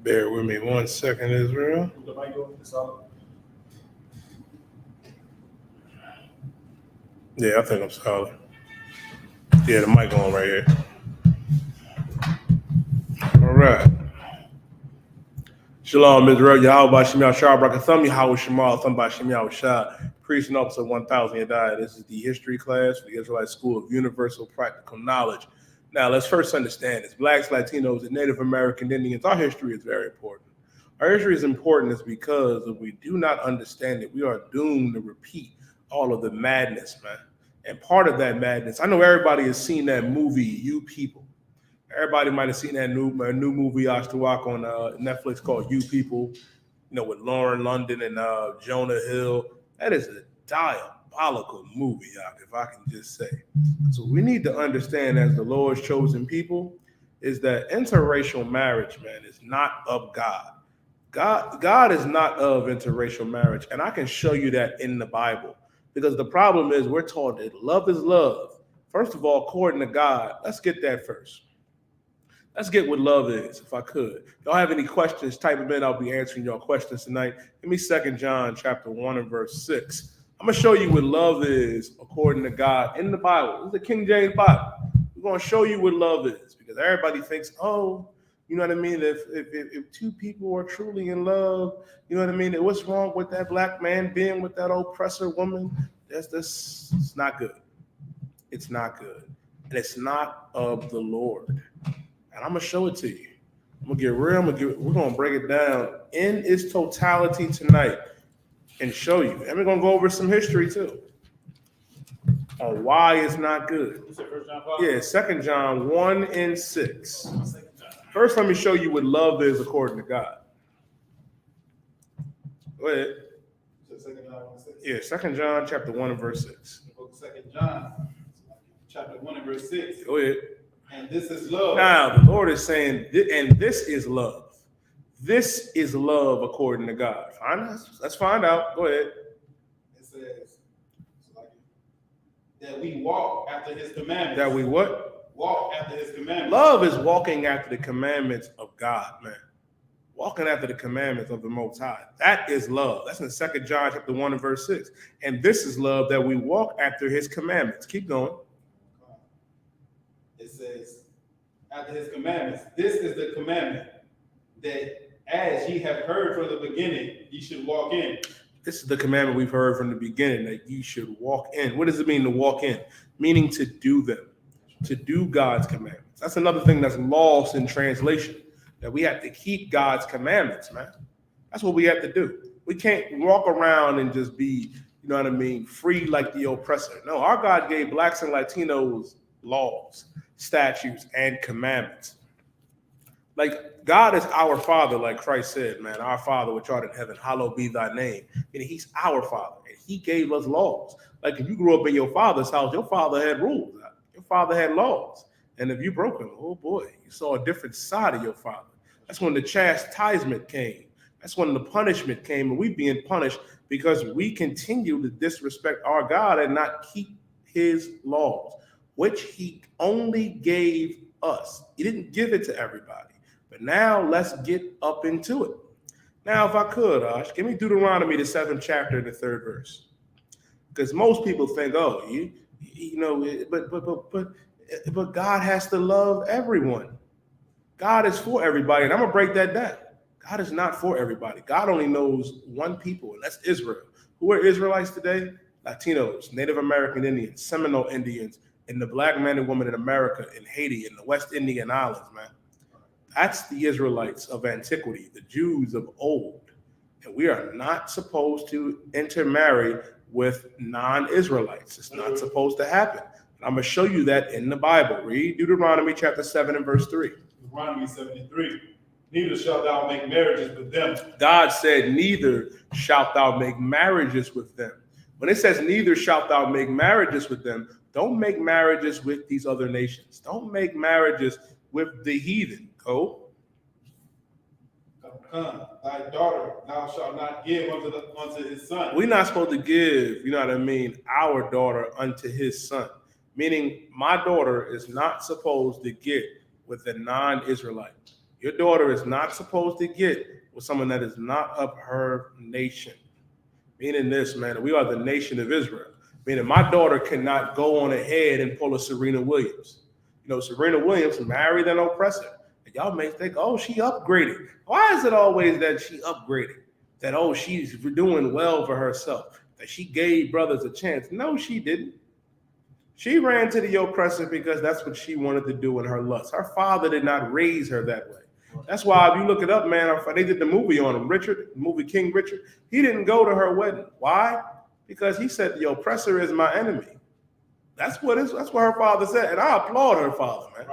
Bear with me 1 second, Israel. Yeah, I think I'm solid. Yeah, the mic on right here. All right. Shalom, Israel. Yahweh Shem Yahshua Brakatham Yahweh Shemal Thumba Shem Yahshua. Priest and officer 1000 Yadai. This is the history class for the Israelite School of Universal Practical Knowledge. Now, let's first understand this. Blacks, Latinos, and Native American Indians, our history is very important. Our history is important is because if we do not understand it, we are doomed to repeat all of the madness, man. And part of that madness, I know everybody has seen that movie, You People. Everybody might have seen that new movie I.S.U.P.K on Netflix called You People, with Lauren London and Jonah Hill. That is a diabolical movie, if I can just say. So we need to understand, as the Lord's chosen people, is that interracial marriage, man, is not of God. God is not of interracial marriage, and I can show you that in the Bible. Because the problem is we're taught that love is love. First of all, according to God, let's get that first. Let's get what love is, if I could. If y'all have any questions, type them in. I'll be answering y'all questions tonight. Give me 2 John chapter 1 and verse 6. I'm going to show you what love is according to God in the Bible. This is the King James Bible. We're going to show you what love is because everybody thinks, oh, you know what I mean? If two people are truly in love, you know what I mean? What's wrong with that black man being with that oppressor woman? It's not good. It's not good. And it's not of the Lord. And I'm going to show it to you. I'm going to get real. We're going to break it down in its totality tonight and show you. And we're going to go over some history too on why it's not good. Yeah, 2 John 1 and 6. First, let me show you what love is according to God. Go ahead. Yeah, 2 John chapter 1 and verse 6. 2 John chapter 1 and verse 6. Go ahead. And this is love. Now, the Lord is saying, and this is love. This is love according to God. Let's find out. Go ahead. It says that we walk after his commandments. That we what? Walk after his commandments. Love is walking after the commandments of God, man. Walking after the commandments of the Most High. That is love. That's in 2 John chapter 1 and verse 6. And this is love, that we walk after his commandments. Keep going. It says, after his commandments, this is the commandment, that as ye have heard from the beginning, ye should walk in. This is the commandment we've heard from the beginning, that you should walk in. What does it mean to walk in? Meaning to do them, to do God's commandments. That's another thing that's lost in translation, that we have to keep God's commandments, man. That's what we have to do. We can't walk around and just be, you know what I mean, free like the oppressor. No, our God gave blacks and Latinos laws, statutes, and commandments. Like, God is our Father, like Christ said, man, our Father which art in heaven, hallowed be thy name. And he's our Father, and he gave us laws. Like, if you grew up in your father's house, your father had rules. Your father had laws. And if you broke them, oh boy, you saw a different side of your father. That's when the chastisement came. That's when the punishment came, and we being punished because we continue to disrespect our God and not keep his laws, which he only gave us. He didn't give it to everybody. But now let's get up into it. Now, if I could, Ash, give me Deuteronomy, the 7th chapter, the 3rd verse. Because most people think, oh, but God has to love everyone. God is for everybody. And I'm going to break that down. God is not for everybody. God only knows one people, and that's Israel. Who are Israelites today? Latinos, Native American Indians, Seminole Indians, and the black man and woman in America, in Haiti, in the West Indian Islands, man. That's the Israelites of antiquity, the Jews of old. And we are not supposed to intermarry with non-Israelites. It's not supposed to happen. I'm going to show you that in the Bible. Read Deuteronomy chapter 7 and verse 3. Deuteronomy 73. Neither shalt thou make marriages with them. God said, neither shalt thou make marriages with them. When it says neither shalt thou make marriages with them, don't make marriages with these other nations. Don't make marriages with the heathen. Go. Thy daughter thou shalt not give unto his son. We're not supposed to give, you know what I mean, our daughter unto his son. Meaning my daughter is not supposed to get with a non-Israelite. Your daughter is not supposed to get with someone that is not of her nation. Meaning this, man, we are the nation of Israel. Meaning my daughter cannot go on ahead and pull a Serena Williams. You know, Serena Williams married an oppressor. And y'all may think, oh, she upgraded. Why is it always that she upgraded? That, oh, she's doing well for herself, that she gave brothers a chance. No, she didn't. She ran to the oppressor because that's what she wanted to do in her lust. Her father did not raise her that way. That's why if you look it up, man, they did the movie on him, Richard, the movie King Richard. He didn't go to her wedding. Why? Because he said the oppressor is my enemy. That's what her father said. And I applaud her father, man.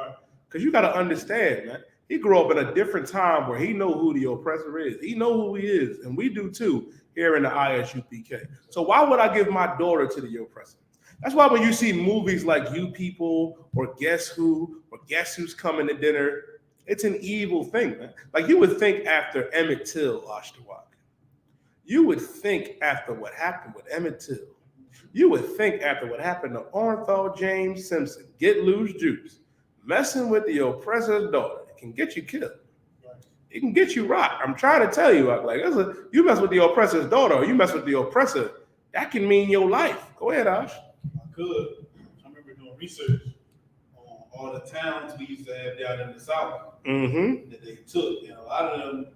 Because you got to understand, man. He grew up in a different time where he know who the oppressor is. He know who he is. And we do too here in the I.S.U.P.K. So why would I give my daughter to the oppressor? That's why when you see movies like You People or Guess Who or Guess Who's Coming to Dinner, it's an evil thing, man. Like you would think after Emmett Till, Isupk. You would think after what happened with Emmett Till. You would think after what happened to Orenthal James Simpson, Get Loose Juice, messing with the oppressor's daughter, it can get you killed. It can get you rocked. I'm trying to tell you, like, you mess with the oppressor's daughter or you mess with the oppressor, that can mean your life. Go ahead, Ash. I remember doing research on all the towns we used to have down in the South that they took. And a lot of them,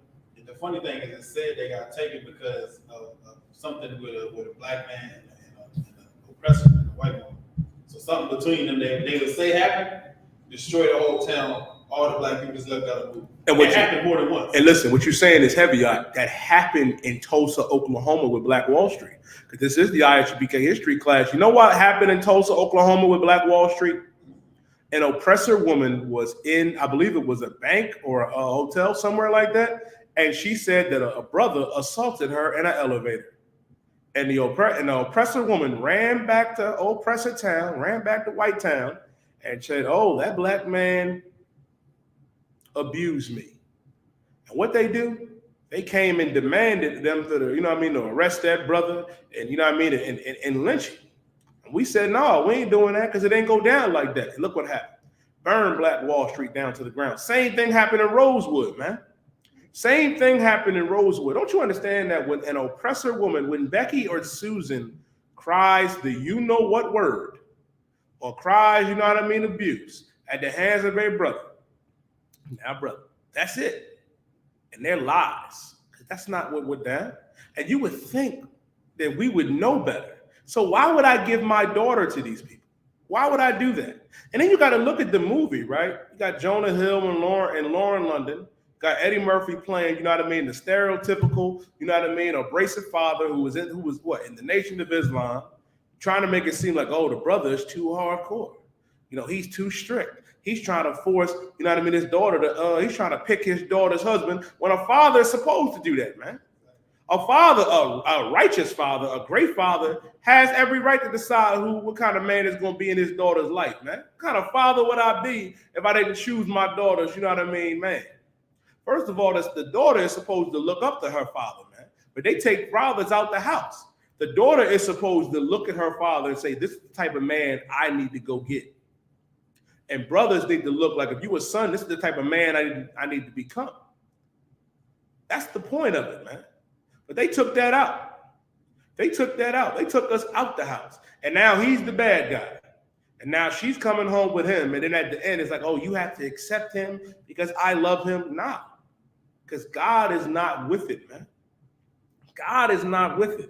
the funny thing is it said they got taken because of something with a black man and an oppressor and a white woman. So something between them they would say happened, destroy the whole town, all the black people just left out of the movie. And it happened more than once. And listen, what you're saying is heavy. That happened in Tulsa, Oklahoma with Black Wall Street. Because this is the I.S.U.P.K history class. You know what happened in Tulsa, Oklahoma with Black Wall Street? An oppressor woman was in, I believe it was a bank or a hotel, somewhere like that. And she said that a brother assaulted her in an elevator. And the oppressor woman ran back to oppressor town, ran back to white town, and said, oh, that black man abused me. And what they do, they came and demanded them to arrest that brother and, and lynch him. And we said, no, we ain't doing that because it ain't go down like that. And look what happened. Burn Black Wall Street down to the ground. Same thing happened in Rosewood, man. Same thing happened in Rosewood. Don't you understand that when an oppressor woman, when Becky or Susan cries the you-know-what word or cries, abuse at the hands of a brother, now, brother, that's it. And they're lies. That's not what we're down. And you would think that we would know better. So why would I give my daughter to these people? Why would I do that? And then you got to look at the movie, right? You got Jonah Hill and Lauren London. Got Eddie Murphy playing, the stereotypical, abrasive father who was in the Nation of Islam, trying to make it seem like, oh, the brother is too hardcore. He's too strict. He's trying to force, his daughter to, he's trying to pick his daughter's husband when a father is supposed to do that, man. A father, a righteous father, a great father has every right to decide what kind of man is going to be in his daughter's life, man. What kind of father would I be if I didn't choose my daughter's, man? First of all, the daughter is supposed to look up to her father, man. But they take fathers out the house. The daughter is supposed to look at her father and say, this is the type of man I need to go get. And brothers need to look like, if you a son, this is the type of man I need to become. That's the point of it, man. But they took that out. They took us out the house. And now he's the bad guy. And now she's coming home with him. And then at the end, it's like, oh, you have to accept him because I love him. Nah. Because God is not with it, man. God is not with it.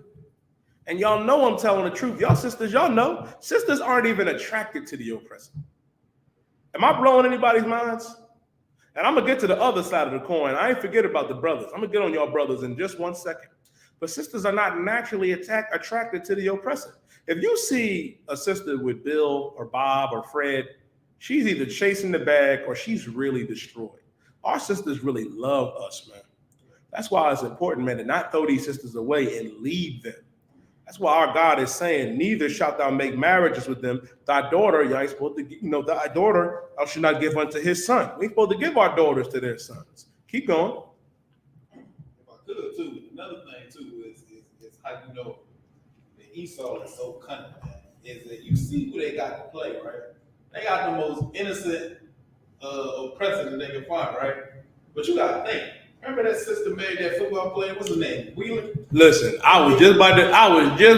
And y'all know I'm telling the truth. Y'all sisters, y'all know. Sisters aren't even attracted to the oppressor. Am I blowing anybody's minds? And I'm going to get to the other side of the coin. I ain't forget about the brothers. I'm going to get on y'all brothers in just 1 second. But sisters are not naturally attracted to the oppressor. If you see a sister with Bill or Bob or Fred, she's either chasing the bag or she's really destroyed. Our sisters really love us, man. That's why it's important, man, to not throw these sisters away and leave them. That's why our God is saying, neither shalt thou make marriages with them. Thy daughter, you ain't supposed to, thy daughter thou should not give unto his son. We ain't supposed to give our daughters to their sons. Keep going. If I could, too, another thing, too, is how the Esau is so cunning, man, is that you see who they got to play, right? They got the most innocent oppressor that they can find, right? But you gotta think. Remember that sister made that football player? What's his name? Wheeler. Listen, I was just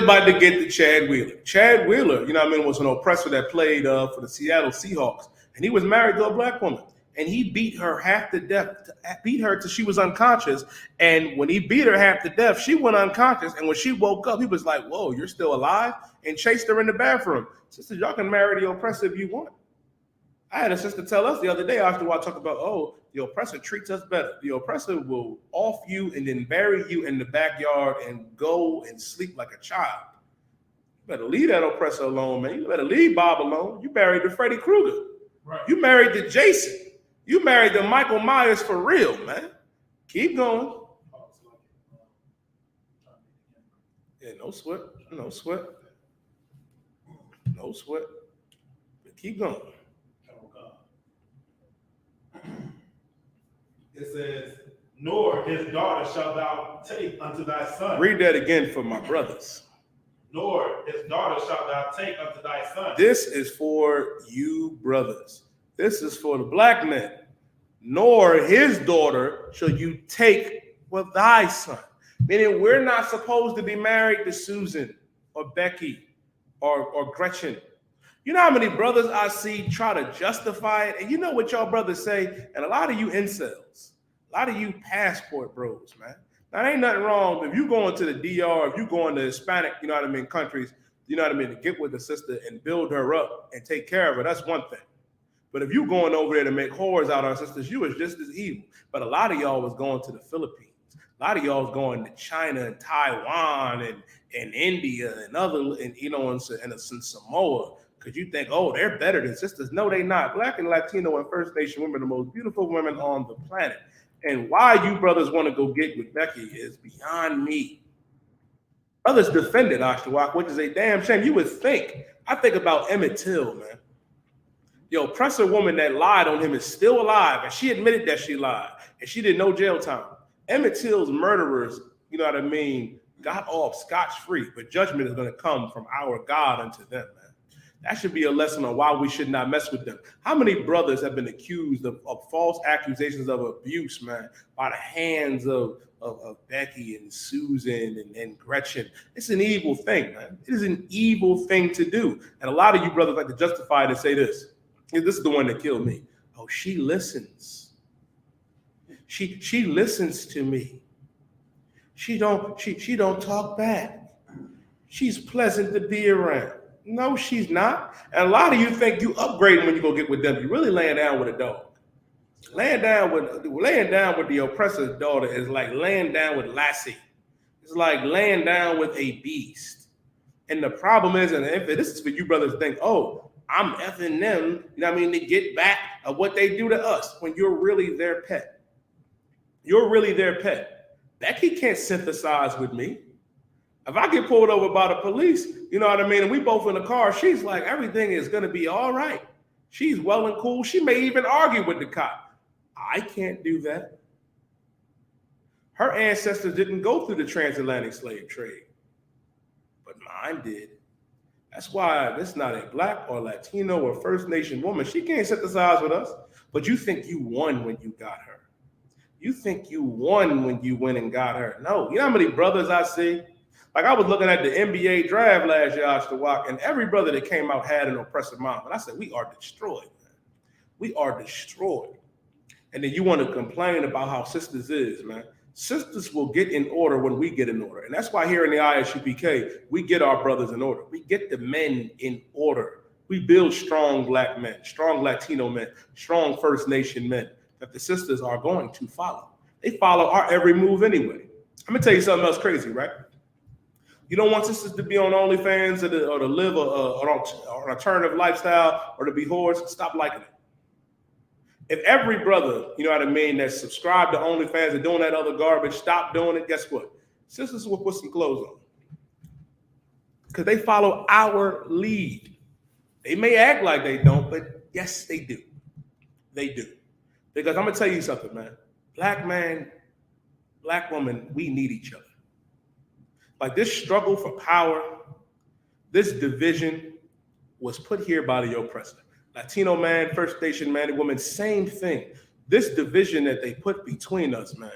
about to get to Chad Wheeler. Chad Wheeler, you know what I mean, was an oppressor that played for the Seattle Seahawks, and he was married to a black woman, and he beat her half to death, beat her till she was unconscious. And when he beat her half to death, she went unconscious. And when she woke up, he was like, "Whoa, you're still alive?" and chased her in the bathroom. Sister, y'all can marry the oppressor if you want. I had a sister tell us the other day after I talk about, oh, the oppressor treats us better. The oppressor will off you and then bury you in the backyard and go and sleep like a child. You better leave that oppressor alone, man. You better leave Bob alone. You married to Freddy Krueger. Right. You married to Jason. You married to Michael Myers for real, man. Keep going. Yeah, no sweat. No sweat. No sweat. But keep going. It says, nor his daughter shalt thou take unto thy son. Read that again for my brothers. Nor his daughter shalt thou take unto thy son. This is for you brothers. This is for the black men. Nor his daughter shall you take with thy son. Meaning we're not supposed to be married to Susan or Becky or Gretchen. You know how many brothers I see try to justify it? And you know what y'all brothers say? And a lot of you incels, a lot of you passport bros, man. Now, ain't nothing wrong if you going to the DR, if you going to Hispanic, you know what I mean, countries, you know what I mean, to get with the sister and build her up and take care of her. That's one thing. But if you going over there to make whores out of our sisters, you is just as evil. But a lot of y'all was going to the Philippines. A lot of y'all was going to China and Taiwan and India and other, and you know, and Samoa. Because you think, oh, they're better than sisters. No, they not. Black and Latino and First Nation women are the most beautiful women on the planet. And why you brothers want to go get with Becky is beyond me. Brothers defended I.S.U.P.K, which is a damn shame. You would think. I think about Emmett Till, man. The oppressor woman that lied on him is still alive, and she admitted that she lied, and she did no jail time. Emmett Till's murderers, you know what I mean, got off scotch-free, but judgment is going to come from our God unto them, man. That should be a lesson on why we should not mess with them. How many brothers have been accused of false accusations of abuse, man, by the hands of Becky and Susan and Gretchen? It's an evil thing, man. It is an evil thing to do. And a lot of you brothers like to justify it and say this. This is the one that killed me. Oh, she listens. She listens to me. She don't talk back. She's pleasant to be around. No, she's not. And a lot of you think you upgrading when you go get with them. You're really laying down with a dog. Laying down with the oppressor's daughter is like laying down with Lassie. It's like laying down with a beast. And the problem is, and if this is for you brothers think, oh, I'm effing them, you know what I mean, to get back of what they do to us, when you're really their pet. You're really their pet. Becky can't synthesize with me. If I get pulled over by the police, you know what I mean, and we both in the car, she's like, everything is going to be all right. She's well and cool. She may even argue with the cop. I can't do that. Her ancestors didn't go through the transatlantic slave trade, but mine did. That's why this is not a black or Latino or First Nation woman. She can't synthesize with us, but you think you won when you got her. You think you won when you went and got her. No, you know how many brothers I see? Like I was looking at the NBA draft last year, I.S.U.P.K, and every brother that came out had an oppressive mom. And I said, we are destroyed, man. We are destroyed. And then you want to complain about how sisters is, man. Sisters will get in order when we get in order. And that's why here in the I.S.U.P.K, we get our brothers in order. We get the men in order. We build strong black men, strong Latino men, strong First Nation men that the sisters are going to follow. They follow our every move anyway. I'm going to tell you something else crazy, right? You don't want sisters to be on OnlyFans or to live an alternative lifestyle or to be whores. Stop liking it. If every brother, you know what I mean, that's subscribed to OnlyFans and doing that other garbage, stop doing it, guess what? Sisters will put some clothes on. Because they follow our lead. They may act like they don't, but yes, they do. They do. Because I'm going to tell you something, man. Black man, black woman, we need each other. Like this struggle for power, this division was put here by the oppressor. Latino man, First Nation man and woman, same thing. This division that they put between us, man,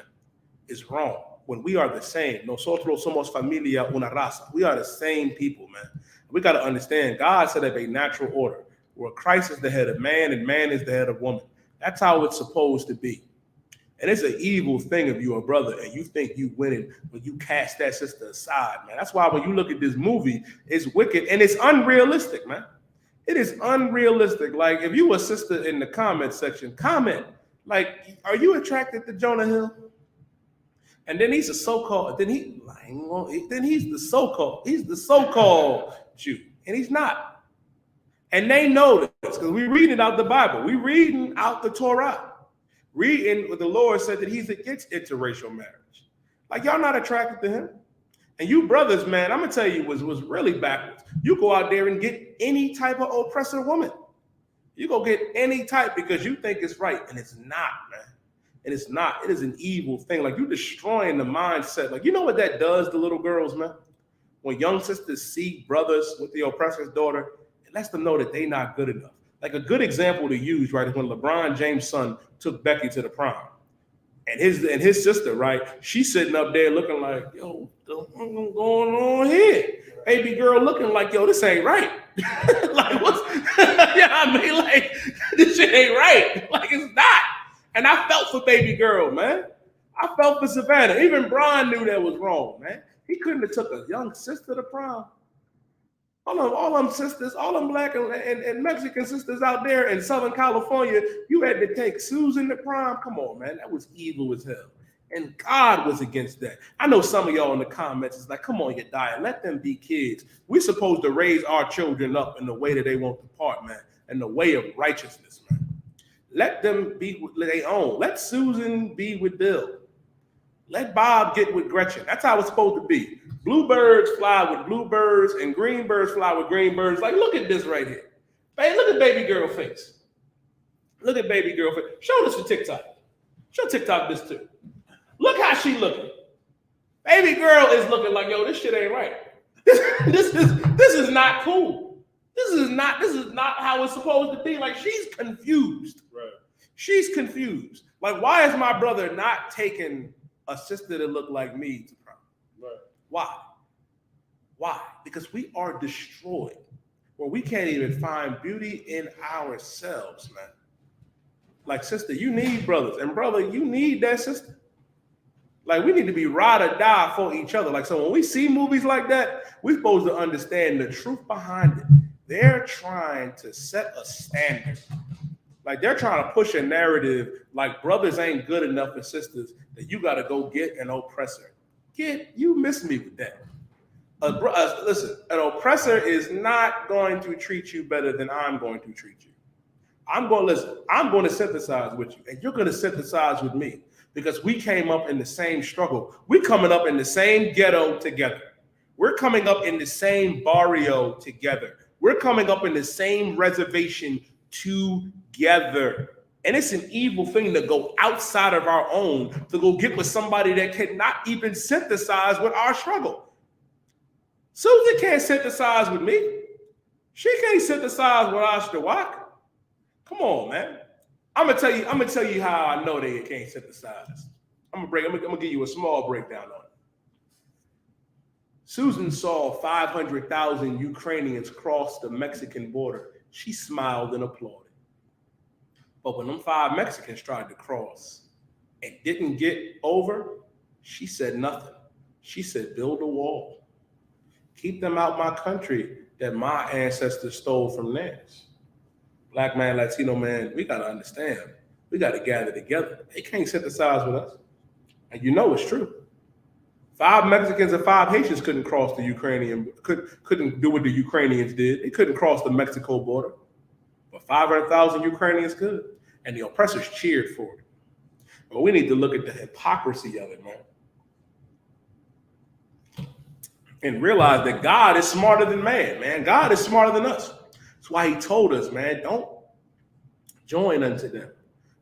is wrong. When we are the same, nosotros somos familia una raza. We are the same people, man. We got to understand God set up a natural order where Christ is the head of man and man is the head of woman. That's how it's supposed to be. And it's an evil thing if you're a brother and you think you winning when you cast that sister aside, man. That's why when you look at this movie, it's wicked and it's unrealistic, man. It is unrealistic. Like, if you a sister in the comment section, comment. Like, are you attracted to Jonah Hill? And then he's a so-called, he's the so-called Jew. And he's not. And they know this because we read it out the Bible. We reading out the Torah. Reading what the Lord said that he's against interracial marriage. Like, y'all not attracted to him? And you brothers, man, I'm going to tell you, was really backwards. You go out there and get any type of oppressor woman. You go get any type because you think it's right. And it's not, man. And it's not. It is an evil thing. Like, you're destroying the mindset. Like, you know what that does to little girls, man? When young sisters see brothers with the oppressor's daughter, it lets them know that they're not good enough. Like, a good example to use, right, is when LeBron James' son took Becky to the prom. And his sister, right, she's sitting up there looking like, yo, what's going on here? Baby girl looking like, yo, this ain't right. Like, what's, yeah, I mean, like, this shit ain't right. Like, it's not. And I felt for baby girl, man. I felt for Savannah. Even Brian knew that was wrong, man. He couldn't have took a young sister to prom. All them sisters, all them black and Mexican sisters out there in Southern California, you had to take Susan to prom. Come on, man. That was evil as hell. And God was against that. I know some of y'all in the comments is like, come on, you die. Let them be kids. We're supposed to raise our children up in the way that they want to depart, man, in the way of righteousness, man. Let them be with their own. Let Susan be with Bill. Let Bob get with Gretchen. That's how it's supposed to be. Bluebirds fly with bluebirds and green birds fly with green birds. Like, look at this right here. Hey, look at baby girl face. Look at baby girl face. Show this to TikTok. Show TikTok this too. Look how she looking. Baby girl is looking like, yo, this shit ain't right. This is not cool. This is not how it's supposed to be. Like, she's confused. Right. She's confused. Like, why is my brother not taking a sister that look like me to prom? Right. Why? Because we are destroyed. Where we can't even find beauty in ourselves, man. Like, sister, you need brothers. And brother, you need that sister. Like, we need to be ride or die for each other. Like, so when we see movies like that, we're supposed to understand the truth behind it. They're trying to set a standard. Like, they're trying to push a narrative like brothers ain't good enough and sisters, that you got to go get an oppressor. Kid, you miss me with that. Listen, an oppressor is not going to treat you better than I'm going to treat you. I'm going to synthesize with you, and you're going to synthesize with me because we came up in the same struggle. We're coming up in the same ghetto together. We're coming up in the same barrio together. We're coming up in the same reservation together. And it's an evil thing to go outside of our own, to go get with somebody that cannot even synthesize with our struggle. Susan can't synthesize with me. She can't synthesize with I.S.U.P.K. Come on, man. I'm gonna tell you how I know they can't synthesize. I'm gonna give you a small breakdown on it. Susan saw 500,000 Ukrainians cross the Mexican border. She smiled and applauded. But when them 5 Mexicans tried to cross and didn't get over, she said nothing. She said, build a wall. Keep them out my country that my ancestors stole from theirs. Black man, Latino man, we got to understand. We got to gather together. They can't synthesize with us. And you know it's true. 5 Mexicans and 5 Haitians couldn't cross the Ukrainian, couldn't do what the Ukrainians did. They couldn't cross the Mexico border. But 500,000 Ukrainians could. And the oppressors cheered for it. But we need to look at the hypocrisy of it, man. And realize that God is smarter than man. God is smarter than us. That's why he told us, man, don't join unto them.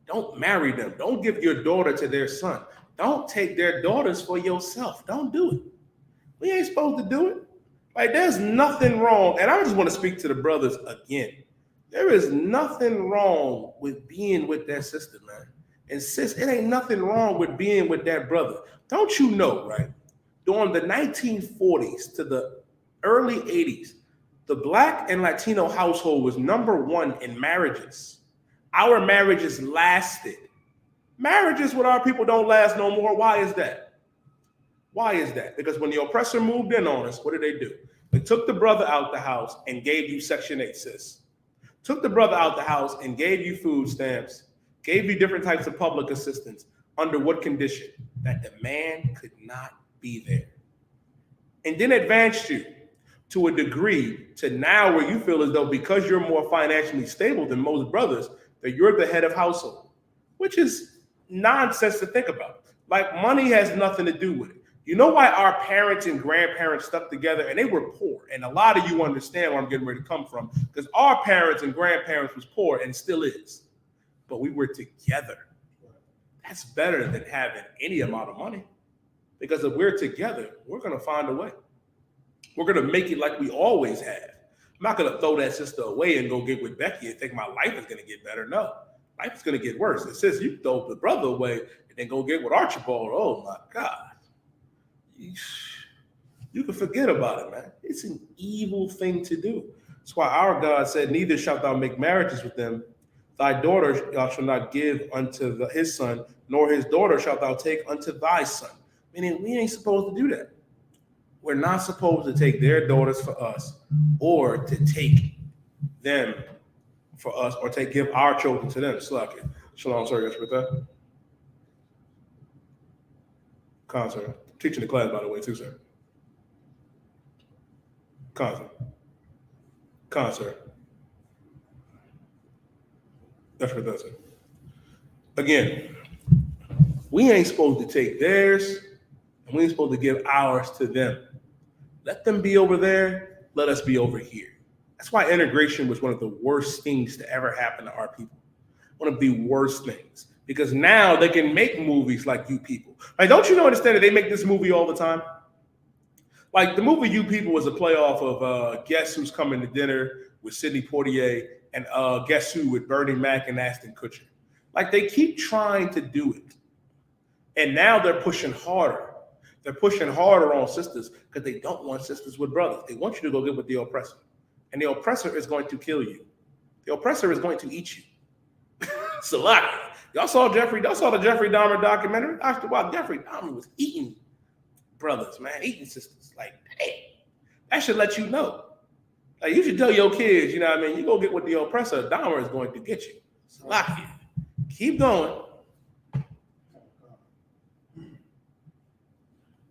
Don't marry them. Don't give your daughter to their son. Don't take their daughters for yourself. Don't do it. We ain't supposed to do it. Like, there's nothing wrong. And I just want to speak to the brothers again. There is nothing wrong with being with that sister, man. And sis, it ain't nothing wrong with being with that brother. Don't you know, right? During the 1940s to the early 80s, the Black and Latino household was #1 in marriages. Our marriages lasted. Marriages with our people don't last no more. Why is that? Why is that? Because when the oppressor moved in on us, what did they do? They took the brother out the house and gave you Section 8, sis. Took the brother out the house and gave you food stamps, gave you different types of public assistance. Under what condition? That the man could not be there. And then advanced you to a degree to now where you feel as though because you're more financially stable than most brothers, that you're the head of household, which is nonsense to think about. Like, money has nothing to do with it. You know why our parents and grandparents stuck together and they were poor? And a lot of you understand where I'm getting ready to come from, because our parents and grandparents was poor and still is, but we were together. That's better than having any amount of money, because if we're together, we're going to find a way. We're going to make it like we always have. I'm not going to throw that sister away and go get with Becky and think my life is going to get better. No, life is going to get worse. It says you throw the brother away and then go get with Archibald. Oh my God. You can forget about it, man. It's an evil thing to do. That's why our God said, neither shalt thou make marriages with them. Thy daughter thou shalt not give unto his son, nor his daughter shalt thou take unto thy son. Meaning we ain't supposed to do that. We're not supposed to take their daughters for us, or to take them for us, or give our children to them. Shalom, sir. Yes, with that. Con, sir. Teaching the class, by the way, too, sir. Con, sir. That's what that, sir. Again, we ain't supposed to take theirs, and we ain't supposed to give ours to them. Let them be over there. Let us be over here. That's why integration was one of the worst things to ever happen to our people. One of the worst things. Because now they can make movies like You People. Like, don't you understand that they make this movie all the time? Like, the movie You People was a playoff of Guess Who's Coming to Dinner with Sidney Poitier and Guess Who with Bernie Mac and Ashton Kutcher. Like, they keep trying to do it. And now they're pushing harder. They're pushing harder on sisters because they don't want sisters with brothers. They want you to go get with the oppressor. And the oppressor is going to kill you. The oppressor is going to eat you. Salaki. Y'all saw the Jeffrey Dahmer documentary? After a while, Jeffrey Dahmer was eating brothers, man, eating sisters. Like, hey, that should let you know. Like, you should tell your kids, you know what I mean? You go get with the oppressor, Dahmer is going to get you. Salaki. Keep going.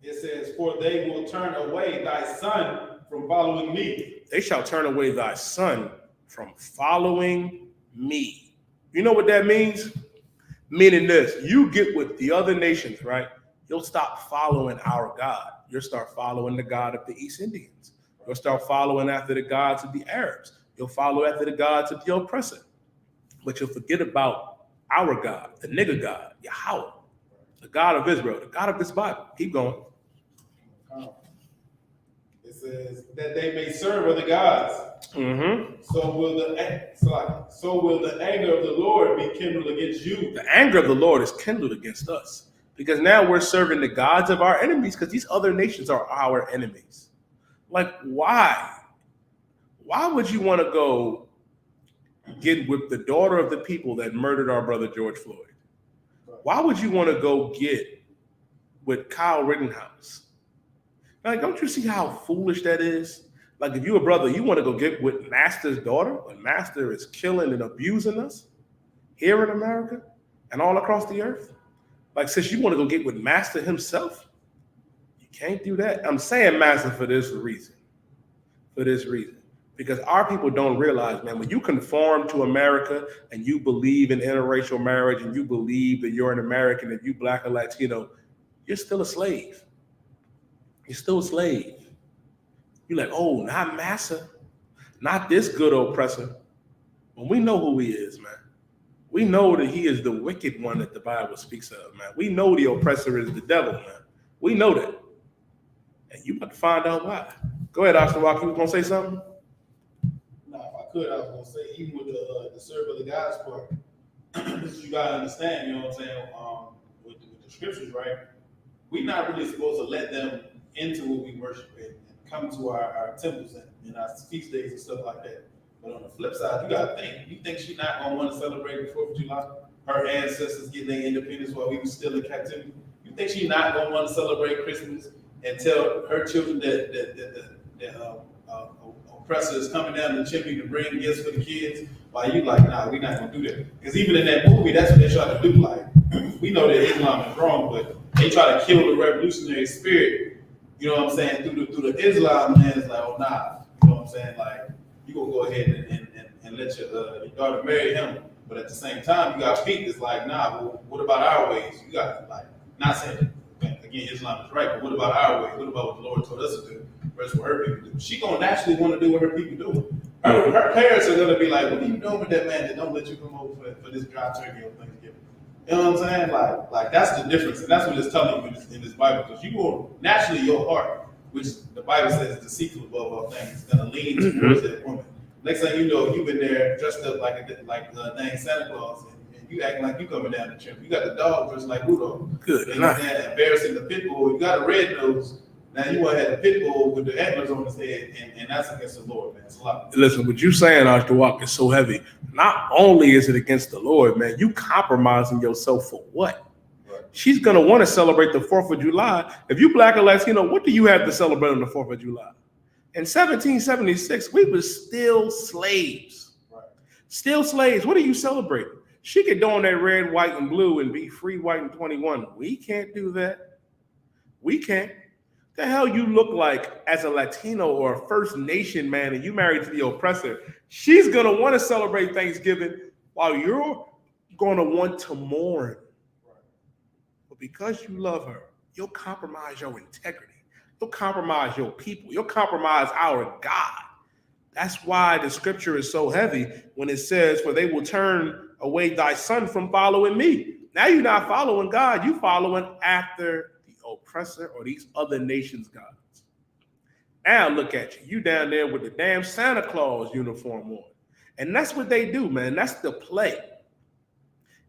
It says, for they will turn away thy son from following me. They shall turn away thy son from following me. You know what that means? Meaning this, you get with the other nations, right? You'll stop following our God. You'll start following the God of the East Indians. You'll start following after the gods of the Arabs. You'll follow after the gods of the oppressor. But you'll forget about our God, the nigger God, Yahweh, the God of Israel, the God of this Bible. Keep going. It says that they may serve other gods. Mm-hmm. So will the anger of the Lord be kindled against you. The anger of the Lord is kindled against us because now we're serving the gods of our enemies, because these other nations are our enemies. Like, why? Why would you want to go get with the daughter of the people that murdered our brother George Floyd? Why would you want to go get with Kyle Rittenhouse? Like, don't you see how foolish that is? Like, if you're a brother, you want to go get with Master's daughter, when Master is killing and abusing us here in America and all across the earth. Like, since you want to go get with Master himself, you can't do that. I'm saying Master for this reason. Because our people don't realize, man, when you conform to America and you believe in interracial marriage and you believe that you're an American and you Black or Latino, you're still a slave. You're still a slave. You're like, oh, not Massa, not this good oppressor. Well, we know who he is, man. We know that he is the wicked one that the Bible speaks of, man. We know the oppressor is the devil, man. We know that. And you about to find out why. Go ahead, Isupk. You was going to say something? No, if I could, I was going to say, even with the serve of the gods part, this is you gotta understand, you know what I'm saying, with the scriptures, right? We're not really supposed to let them into what we worship and come to our temples and our feast days and stuff like that. But on the flip side, you gotta think. You think she's not gonna want to celebrate the 4th of July? Her ancestors getting their independence while we were still in captivity. You think she's not gonna want to celebrate Christmas and tell her children that oppressor is coming down the chimney to bring gifts for the kids? Why you like, nah, we're not gonna do that. Because even in that movie, that's what they try to do. Like, we know that Islam is wrong, but they try to kill the revolutionary spirit. You know what I'm saying? Through the Islam, man, it's like, oh nah. You know what I'm saying? Like, you gonna go ahead and let your daughter marry him, but at the same time, you got feet that's like, nah. Well, what about our ways? You got like, not saying again, Islam is right, but what about our ways? What about what the Lord told us to do versus what her people do? She gonna naturally want to do what her people do. Her parents are gonna be like, what are you doing with that man that don't let you come over for this dry turkey on Thanksgiving? You know what I'm saying? Like that's the difference, and that's what it's telling you in this Bible. Because you will naturally, your heart, which the Bible says is deceitful above all things, is gonna lean towards that woman. Next thing you know, you've been there dressed up like dang Santa Claus, and you acting like you coming down the chimney. You got the dog dressed like Rudolph. Good. And embarrassing the pit bull. You got a red nose. Now you want to have a pit bull with the antlers on his head, and that's against the Lord, man. It's a lot. Listen, what you saying, Isupk, is so heavy. Not only is it against the Lord, man, you compromising yourself for what? Right. She's gonna want to celebrate the 4th of July. If you Black or Latino, what do you have to celebrate on the 4th of July? In 1776, we were still slaves. Right. Still slaves. What are you celebrating? She could don that red, white, and blue and be free, white, and 21. We can't do that. We can't. The hell you look like as a Latino or a First Nation man and you married to the oppressor, she's going to want to celebrate Thanksgiving while you're going to want to mourn. But because you love her, you'll compromise your integrity. You'll compromise your people. You'll compromise our God. That's why the scripture is so heavy when it says, for they will turn away thy son from following me. Now you're not following God. You're following after oppressor or these other nations' gods. Now look at you. You down there with the damn Santa Claus uniform on. And that's what they do, man. That's the play.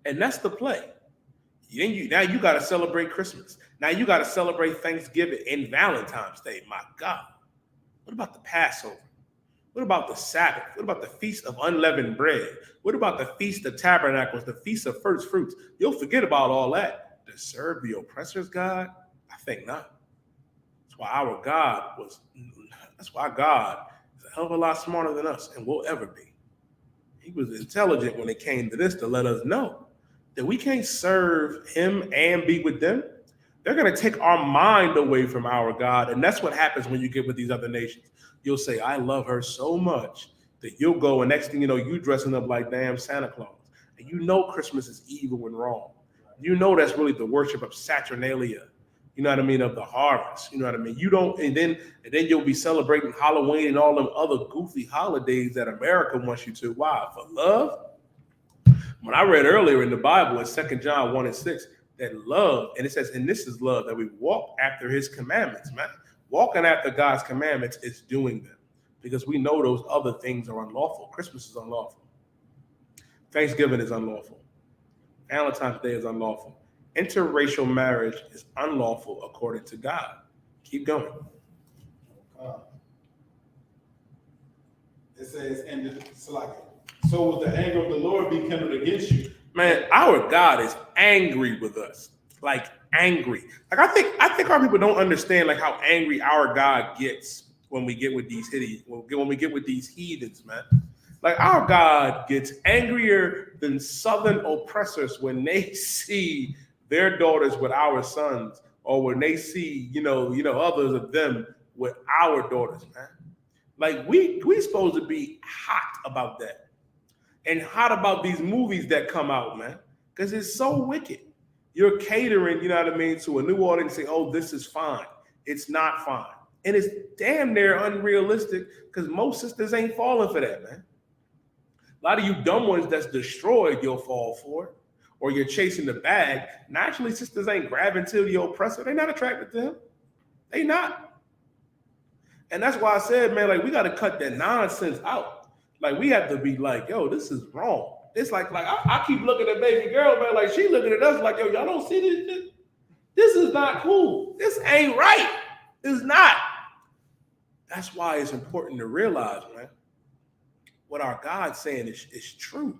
And that's the play. Now you got to celebrate Christmas. Now you got to celebrate Thanksgiving and Valentine's Day. My God. What about the Passover? What about the Sabbath? What about the Feast of Unleavened Bread? What about the Feast of Tabernacles, the Feast of First Fruits? You'll forget about all that to serve the oppressor's God? I think not. That's why God is a hell of a lot smarter than us and will ever be. He was intelligent when it came to this to let us know that we can't serve him and be with them. They're going to take our mind away from our God. And that's what happens when you get with these other nations. You'll say, I love her so much that you'll go and next thing you know, you dressing up like damn Santa Claus. And you know Christmas is evil and wrong. You know that's really the worship of Saturnalia. You know what I mean? Of the harvest. You know what I mean? You don't, and then you'll be celebrating Halloween and all them other goofy holidays that America wants you to. Why? For love? When I read earlier in the Bible in 2 John 1:6, that love, and it says, and this is love, that we walk after his commandments, man. Walking after God's commandments is doing them. Because we know those other things are unlawful. Christmas is unlawful. Thanksgiving is unlawful. Valentine's Day is unlawful. Interracial marriage is unlawful according to God. Keep going. It says, so will the anger of the Lord be kindled against you? Man, our God is angry with us. Like angry. Like I think our people don't understand like how angry our God gets when we get with these when we get with these heathens, man. Like our God gets angrier than southern oppressors when they see their daughters with our sons, or when they see, others of them with our daughters, man. Like we supposed to be hot about that. And hot about these movies that come out, man. Because it's so wicked. You're catering, you know what I mean, to a new audience saying, oh, this is fine. It's not fine. And it's damn near unrealistic because most sisters ain't falling for that, man. A lot of you dumb ones that's destroyed, you'll fall for it. Or you're chasing the bag. Naturally, sisters ain't grabbing to the oppressor. They're not attracted to him. They not. And that's why I said, man, like, we got to cut that nonsense out. Like, we have to be like, yo, this is wrong. It's like I keep looking at baby girl, man, like she looking at us like, yo, y'all don't see this? This is not cool. This ain't right. It's not. That's why it's important to realize, man, what our God's saying is true.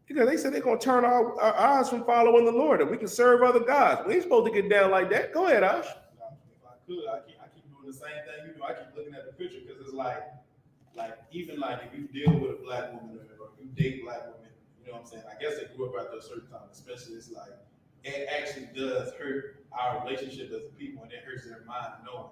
Because they said they're going to turn our eyes from following the Lord, and we can serve other gods. We ain't supposed to get down like that. Go ahead, Ash. If I could, I keep doing the same thing you do. I keep looking at the picture because it's like even like if you deal with a black woman or you date black women, you know what I'm saying? I guess they grew up after a certain time, especially it's like it actually does hurt our relationship as a people, and it hurts their mind knowing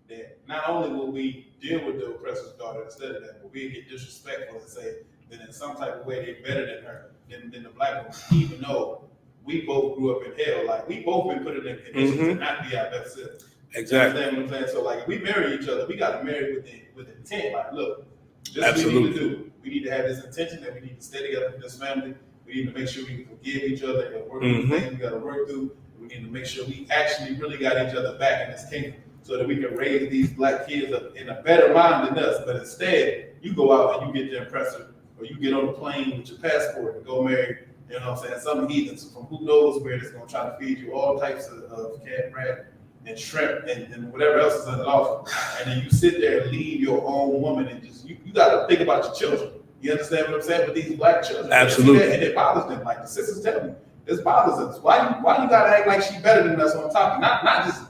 that not only will we deal with the oppressor's daughter instead of that, but we get disrespectful and say that in some type of way they're better than her, than the black woman, even though we both grew up in hell. Like we both been put in conditions to not be our best self. Exactly. You understand what I'm saying? So like if we marry each other, we got to marry with intent. Like, look, this is what we need to do. We need to have this intention that we need to stay together in this family. We need to make sure we can forgive each other and work through the things we got to work through. We need to make sure we actually really got each other back in this kingdom so that we can raise these black kids up in a better mind than us. But instead, you go out and you get the impressor, or you get on the plane with your passport and go marry, you know what I'm saying, some heathens from who knows where that's going to try to feed you all types of cat, rat, and shrimp and whatever else is in the offer. And then you sit there and leave your own woman and just, you got to think about your children. You understand what I'm saying? With these black children. Absolutely. And it bothers them. Like the sisters tell me, this bothers us. Why you got to act like she's better than us on top? Not just,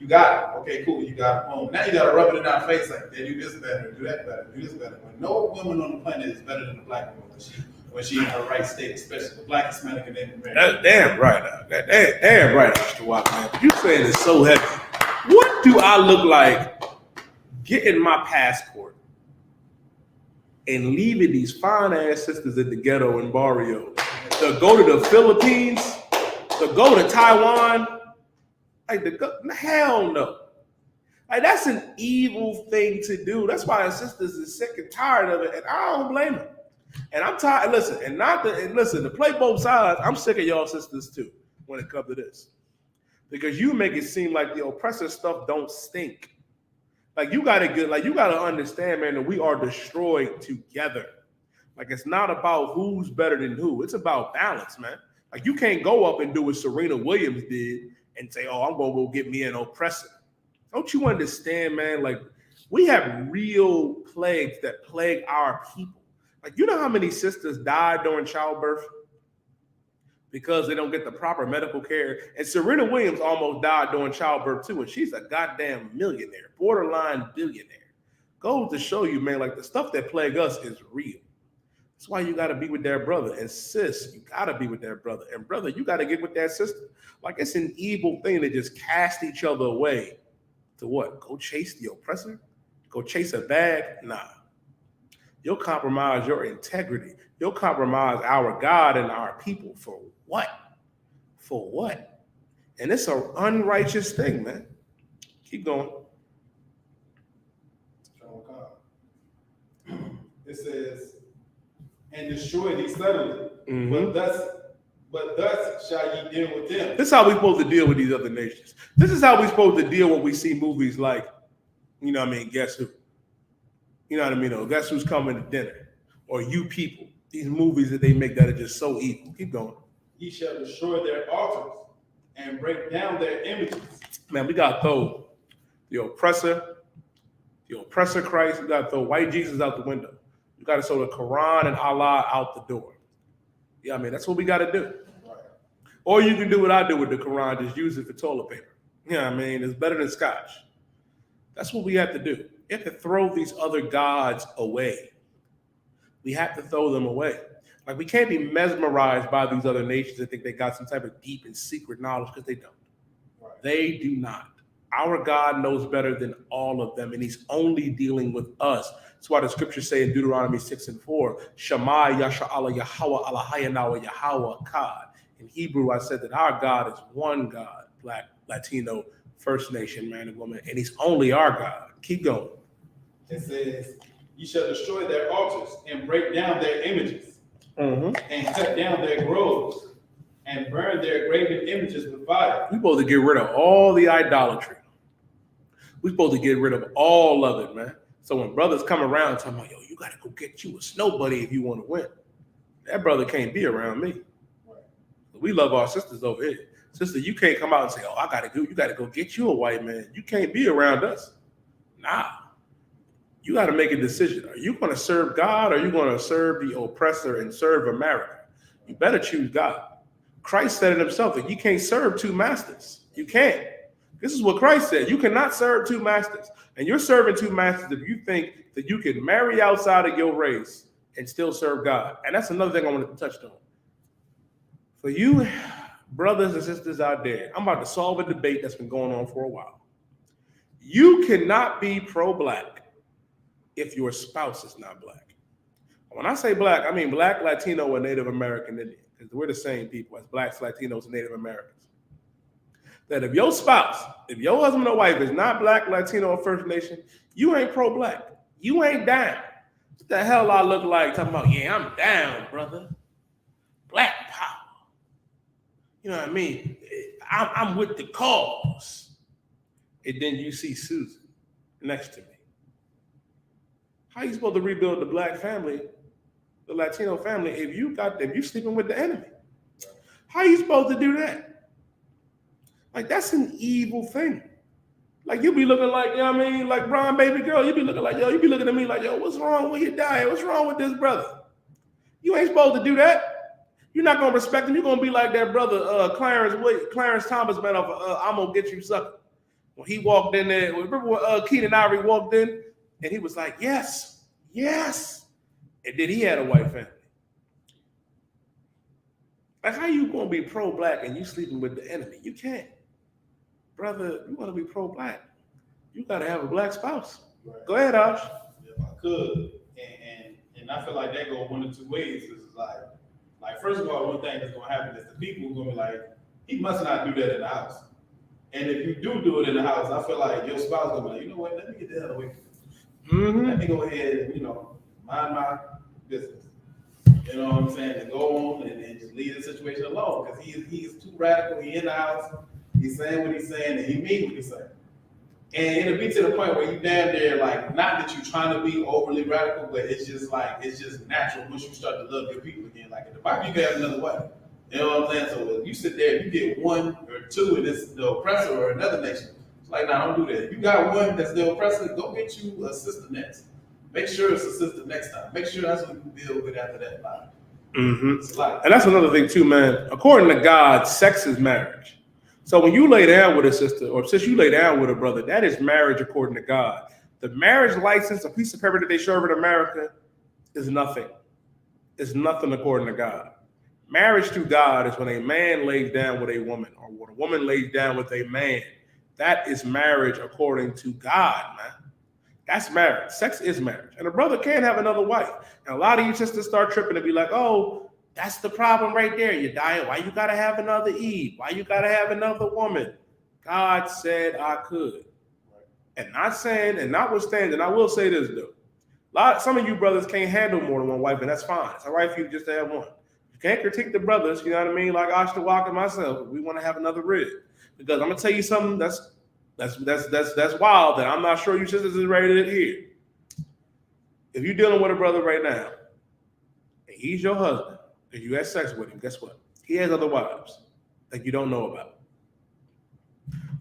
you got it. Okay, cool, you got it. Boom. Now you got to rub it in our face like, they do this better, do that better, do this better. When no woman on the planet is better than the black woman when she in her right state, especially the black Hispanic and Native American. That's damn right. Damn right, Mr. Watt, man. You saying it's so heavy. What do I look like getting my passport and leaving these fine ass sisters at the ghetto in Barrio to go to the Philippines, to go to Taiwan? Like hell no. Like that's an evil thing to do. That's why our sisters is sick and tired of it, and I don't blame them. And I'm tired. Listen, to play both sides, I'm sick of y'all sisters too when it comes to this. Because you make it seem like the oppressor stuff don't stink. Like you gotta understand, man, that we are destroyed together. Like it's not about who's better than who. It's about balance, man. Like you can't go up and do what Serena Williams did and say, oh, I'm gonna go get me an oppressor. Don't you understand, man? Like we have real plagues that plague our people. Like you know how many sisters died during childbirth? Because they don't get the proper medical care. And Serena Williams almost died during childbirth too, and she's a goddamn millionaire, borderline billionaire. Goes to show you, man, like the stuff that plague us is real. That's why you got to be with that brother. And sis, you got to be with that brother. And brother, you got to get with that sister. Like it's an evil thing to just cast each other away. To what? Go chase the oppressor? Go chase a bag? Nah. You'll compromise your integrity. You'll compromise our God and our people for what? For what? And it's an unrighteous thing, man. Keep going. It says, and destroy thee suddenly, but thus shall ye deal with them. This is how we're supposed to deal with these other nations. This is how we're supposed to deal when we see movies like, you know what I mean, Guess Who? You know what I mean? Or Guess Who's Coming to Dinner? Or You People. These movies that they make that are just so evil. Keep going. Ye shall destroy their altars and break down their images. Man, we got to throw the oppressor Christ. We got to throw white Jesus out the window. We got to throw the Quran and Allah out the door. Yeah, I mean, that's what we got to do. Right. Or you can do what I do with the Quran, just use it for toilet paper. You know what I mean? It's better than scotch. That's what we have to do. We have to throw these other gods away. We have to throw them away. Like we can't be mesmerized by these other nations and think they got some type of deep and secret knowledge, because they don't. Right. They do not. Our God knows better than all of them, and he's only dealing with us. That's why the scriptures say in Deuteronomy 6:4, Shema Yasha'Allah Yahweh Allahayana wa Yahweh Kad. In Hebrew, I said that our God is one God, Black, Latino, First Nation, man and woman, and he's only our God. Keep going. It says, ye shall destroy their altars and break down their images, and cut down their groves, and burn their graven images with fire. We're supposed to get rid of all the idolatry. We're supposed to get rid of all of it, man. So when brothers come around talking about, yo, you got to go get you a snow buddy if you want to win. that brother can't be around me. We love our sisters over here. Sister, you can't come out and say, oh, you got to go get you a white man. You can't be around us. Nah. You got to make a decision. Are you going to serve God, or are you going to serve the oppressor and serve America? You better choose God. Christ said it himself that you can't serve two masters. You can't. This is what Christ said. You cannot serve two masters. And you're serving two masters if you think that you can marry outside of your race and still serve God. And that's another thing I wanted to touch on. For you brothers and sisters out there, I'm about to solve a debate that's been going on for a while. You cannot be pro-black if your spouse is not black. When I say black, I mean black, Latino, or Native American Indian, because we're the same people as blacks, Latinos, and Native Americans. That if your spouse, if your husband or wife is not black, Latino, or First Nation, you ain't pro-black. You ain't down. What the hell I look like talking about, yeah, I'm down, brother. Black power. You know what I mean? I'm with the cause. And then you see Susan next to me. How you supposed to rebuild the black family, the Latino family, if you sleeping with the enemy? How you supposed to do that? Like, that's an evil thing. Like, you be looking like, you know what I mean? Like, Brian, baby girl, you be looking like, yo, you be looking at me like, yo, what's wrong with your diet? What's wrong with this brother? You ain't supposed to do that. You're not going to respect him. You're going to be like that brother, Clarence Thomas, man, of I'm going to get you sucker. When he walked in there, remember when Keenan Ivory walked in? And he was like, yes, yes. And then he had a white family. Like, how you going to be pro-black and you sleeping with the enemy? You can't. Brother, you want to be pro-black, you got to have a black spouse. Right. Go ahead, Ash. If I could. And I feel like that goes one of two ways. It's like, first of all, one thing that's going to happen is the people are going to be like, he must not do that in the house. And if you do it in the house, I feel like your spouse going to be like, you know what, let me get the hell away from you. Let me go ahead and, mind my business. You know what I'm saying? And go on and just leave the situation alone. Because he is too radical. He in the house. He's saying what he's saying, and he means what he's saying. And it'll be to the point where you damn there, like, not that you're trying to be overly radical, but it's just natural once you start to love your people again. Like in the Bible, you can have another way. You know what I'm saying? So if you sit there, you get one or two, and it's the oppressor or another nation. It's like, nah, don't do that. If you got one that's the oppressor, go get you a sister next. Make sure it's a sister next time. Make sure that's what you deal with after that life. And that's another thing too, man. According to God, sex is marriage. So when you lay down with a sister, or since you lay down with a brother, that is marriage according to God. The marriage license, a piece of paper that they serve in America, is nothing. It's nothing according to God. Marriage to God is when a man lays down with a woman, or when a woman lays down with a man. That is marriage according to God, man. That's marriage. Sex is marriage. And a brother can't have another wife. And a lot of you sisters start tripping and be like, oh, that's the problem right there. You die. Why you got to have another Eve? Why you got to have another woman? God said I could. And notwithstanding, I will say this, though. Some of you brothers can't handle more than one wife, and that's fine. It's all right for you just to have one. You can't critique the brothers, you know what I mean? Like I.S.U.P.K and myself, we want to have another rib. Because I'm going to tell you something that's wild that I'm not sure you sisters is ready to hear. If you're dealing with a brother right now, and he's your husband, and you had sex with him, guess what? He has other wives that you don't know about.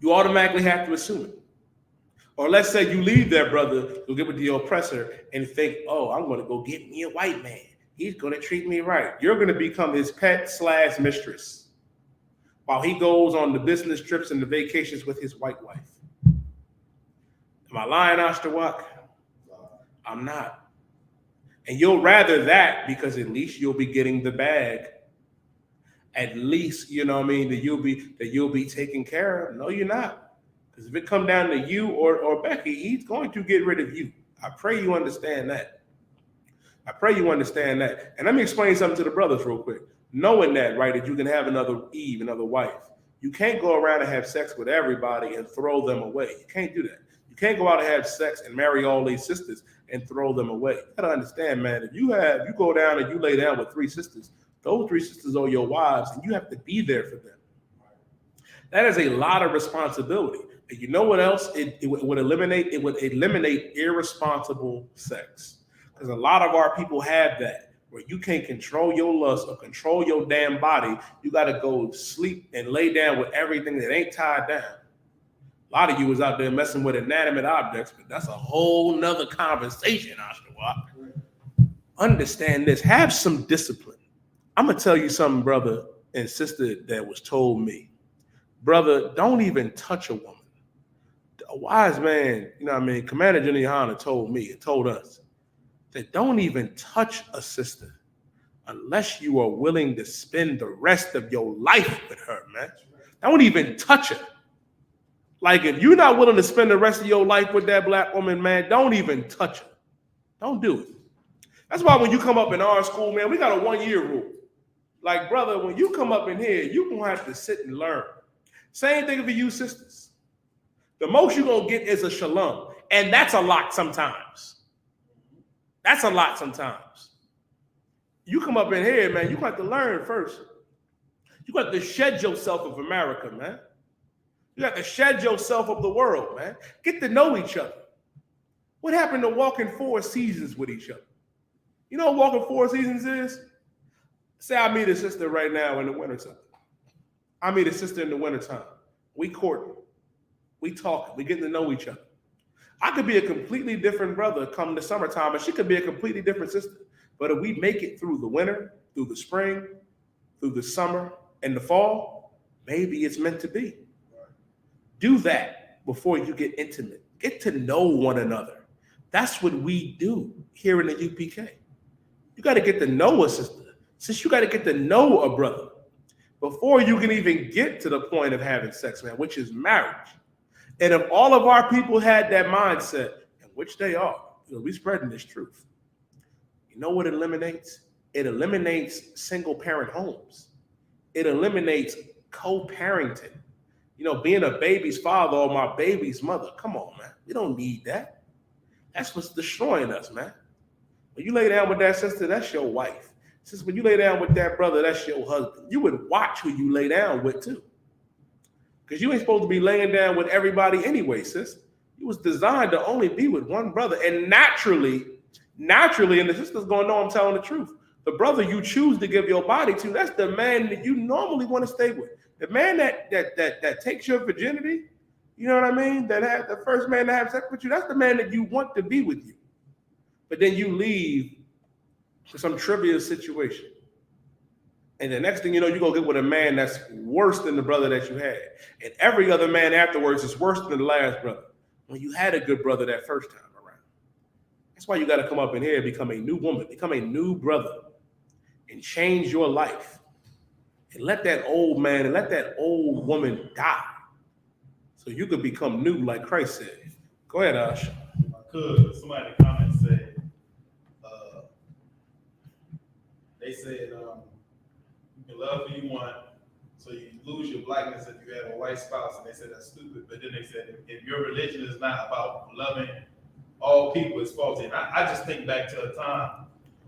You automatically have to assume it. Or let's say you leave that brother, go get with the oppressor, and think, oh, I'm going to go get me a white man. He's going to treat me right. You're going to become his pet/mistress while he goes on the business trips and the vacations with his white wife. Am I lying, I.S.U.P.K? I'm not. And you'll rather that because at least you'll be getting the bag. At least, you know what I mean, that you'll be taken care of. No, you're not. Because if it come down to you or Becky, he's going to get rid of you. I pray you understand that. I pray you understand that. And let me explain something to the brothers real quick. Knowing that, right, that you can have another Eve, another wife. You can't go around and have sex with everybody and throw them away. You can't do that. You can't go out and have sex and marry all these sisters and throw them away. You gotta understand, man, if you go down and you lay down with 3 sisters, those 3 sisters are your wives, and you have to be there for them. That is a lot of responsibility. And you know what else it would eliminate? It would eliminate irresponsible sex. Because a lot of our people have that. where you can't control your lust or control your damn body. You got to go sleep and lay down with everything that ain't tied down. A lot of you was out there messing with inanimate objects, but that's a whole nother conversation, Isupk. Understand this. Have some discipline. I'm going to tell you something, brother and sister, that was told me. Brother, don't even touch a woman. A wise man, you know what I mean, Commander GEN.YAHANNA told me and told us that don't even touch a sister unless you are willing to spend the rest of your life with her, man. Don't even touch her. Like, if you're not willing to spend the rest of your life with that black woman, man, don't even touch her. Don't do it. That's why when you come up in our school, man, we got a 1-year rule. Like, brother, when you come up in here, you're going to have to sit and learn. Same thing for you sisters. The most you're going to get is a shalom. And that's a lot sometimes. That's a lot sometimes. You come up in here, man, you got to learn first. You got to shed yourself of America, man. You got to shed yourself of the world, man. Get to know each other. What happened to walking 4 seasons with each other? You know what walking 4 seasons is? Say I meet a sister right now in the wintertime. I meet a sister in the wintertime. We courting. We talking. We getting to know each other. I could be a completely different brother come the summertime, and she could be a completely different sister. But if we make it through the winter, through the spring, through the summer, and the fall, maybe it's meant to be. Do that before you get intimate. Get to know one another. That's what we do here in the UPK. You got to get to know a sister. Since you got to get to know a brother before you can even get to the point of having sex, man, which is marriage. And if all of our people had that mindset, and which they are, we spreading this truth. You know what it eliminates? It eliminates single parent homes. It eliminates co-parenting. You know, being a baby's father or my baby's mother. Come on, man. We don't need that. That's what's destroying us, man. When you lay down with that sister, that's your wife. Since when you lay down with that brother, that's your husband. You would watch who you lay down with too. Because you ain't supposed to be laying down with everybody anyway, sis. You was designed to only be with one brother. And naturally, and the sister's gonna know I'm telling the truth. The brother you choose to give your body to, that's the man that you normally want to stay with. The man that takes your virginity, you know what I mean? That have the first man to have sex with you, that's the man that you want to be with you. But then you leave for some trivial situation. And the next thing you know, you go get with a man that's worse than the brother that you had. And every other man afterwards is worse than the last brother. When you had a good brother that first time around. That's why you got to come up in here and become a new woman, become a new brother, and change your life. And let that old man and let that old woman die. So you could become new like Christ said. Go ahead, Ash. If I could, somebody in the comments said, they said, you can love who you want, so you lose your blackness if you have a white spouse, and they said that's stupid. But then they said, if your religion is not about loving all people, it's faulty. And I just think back to a time,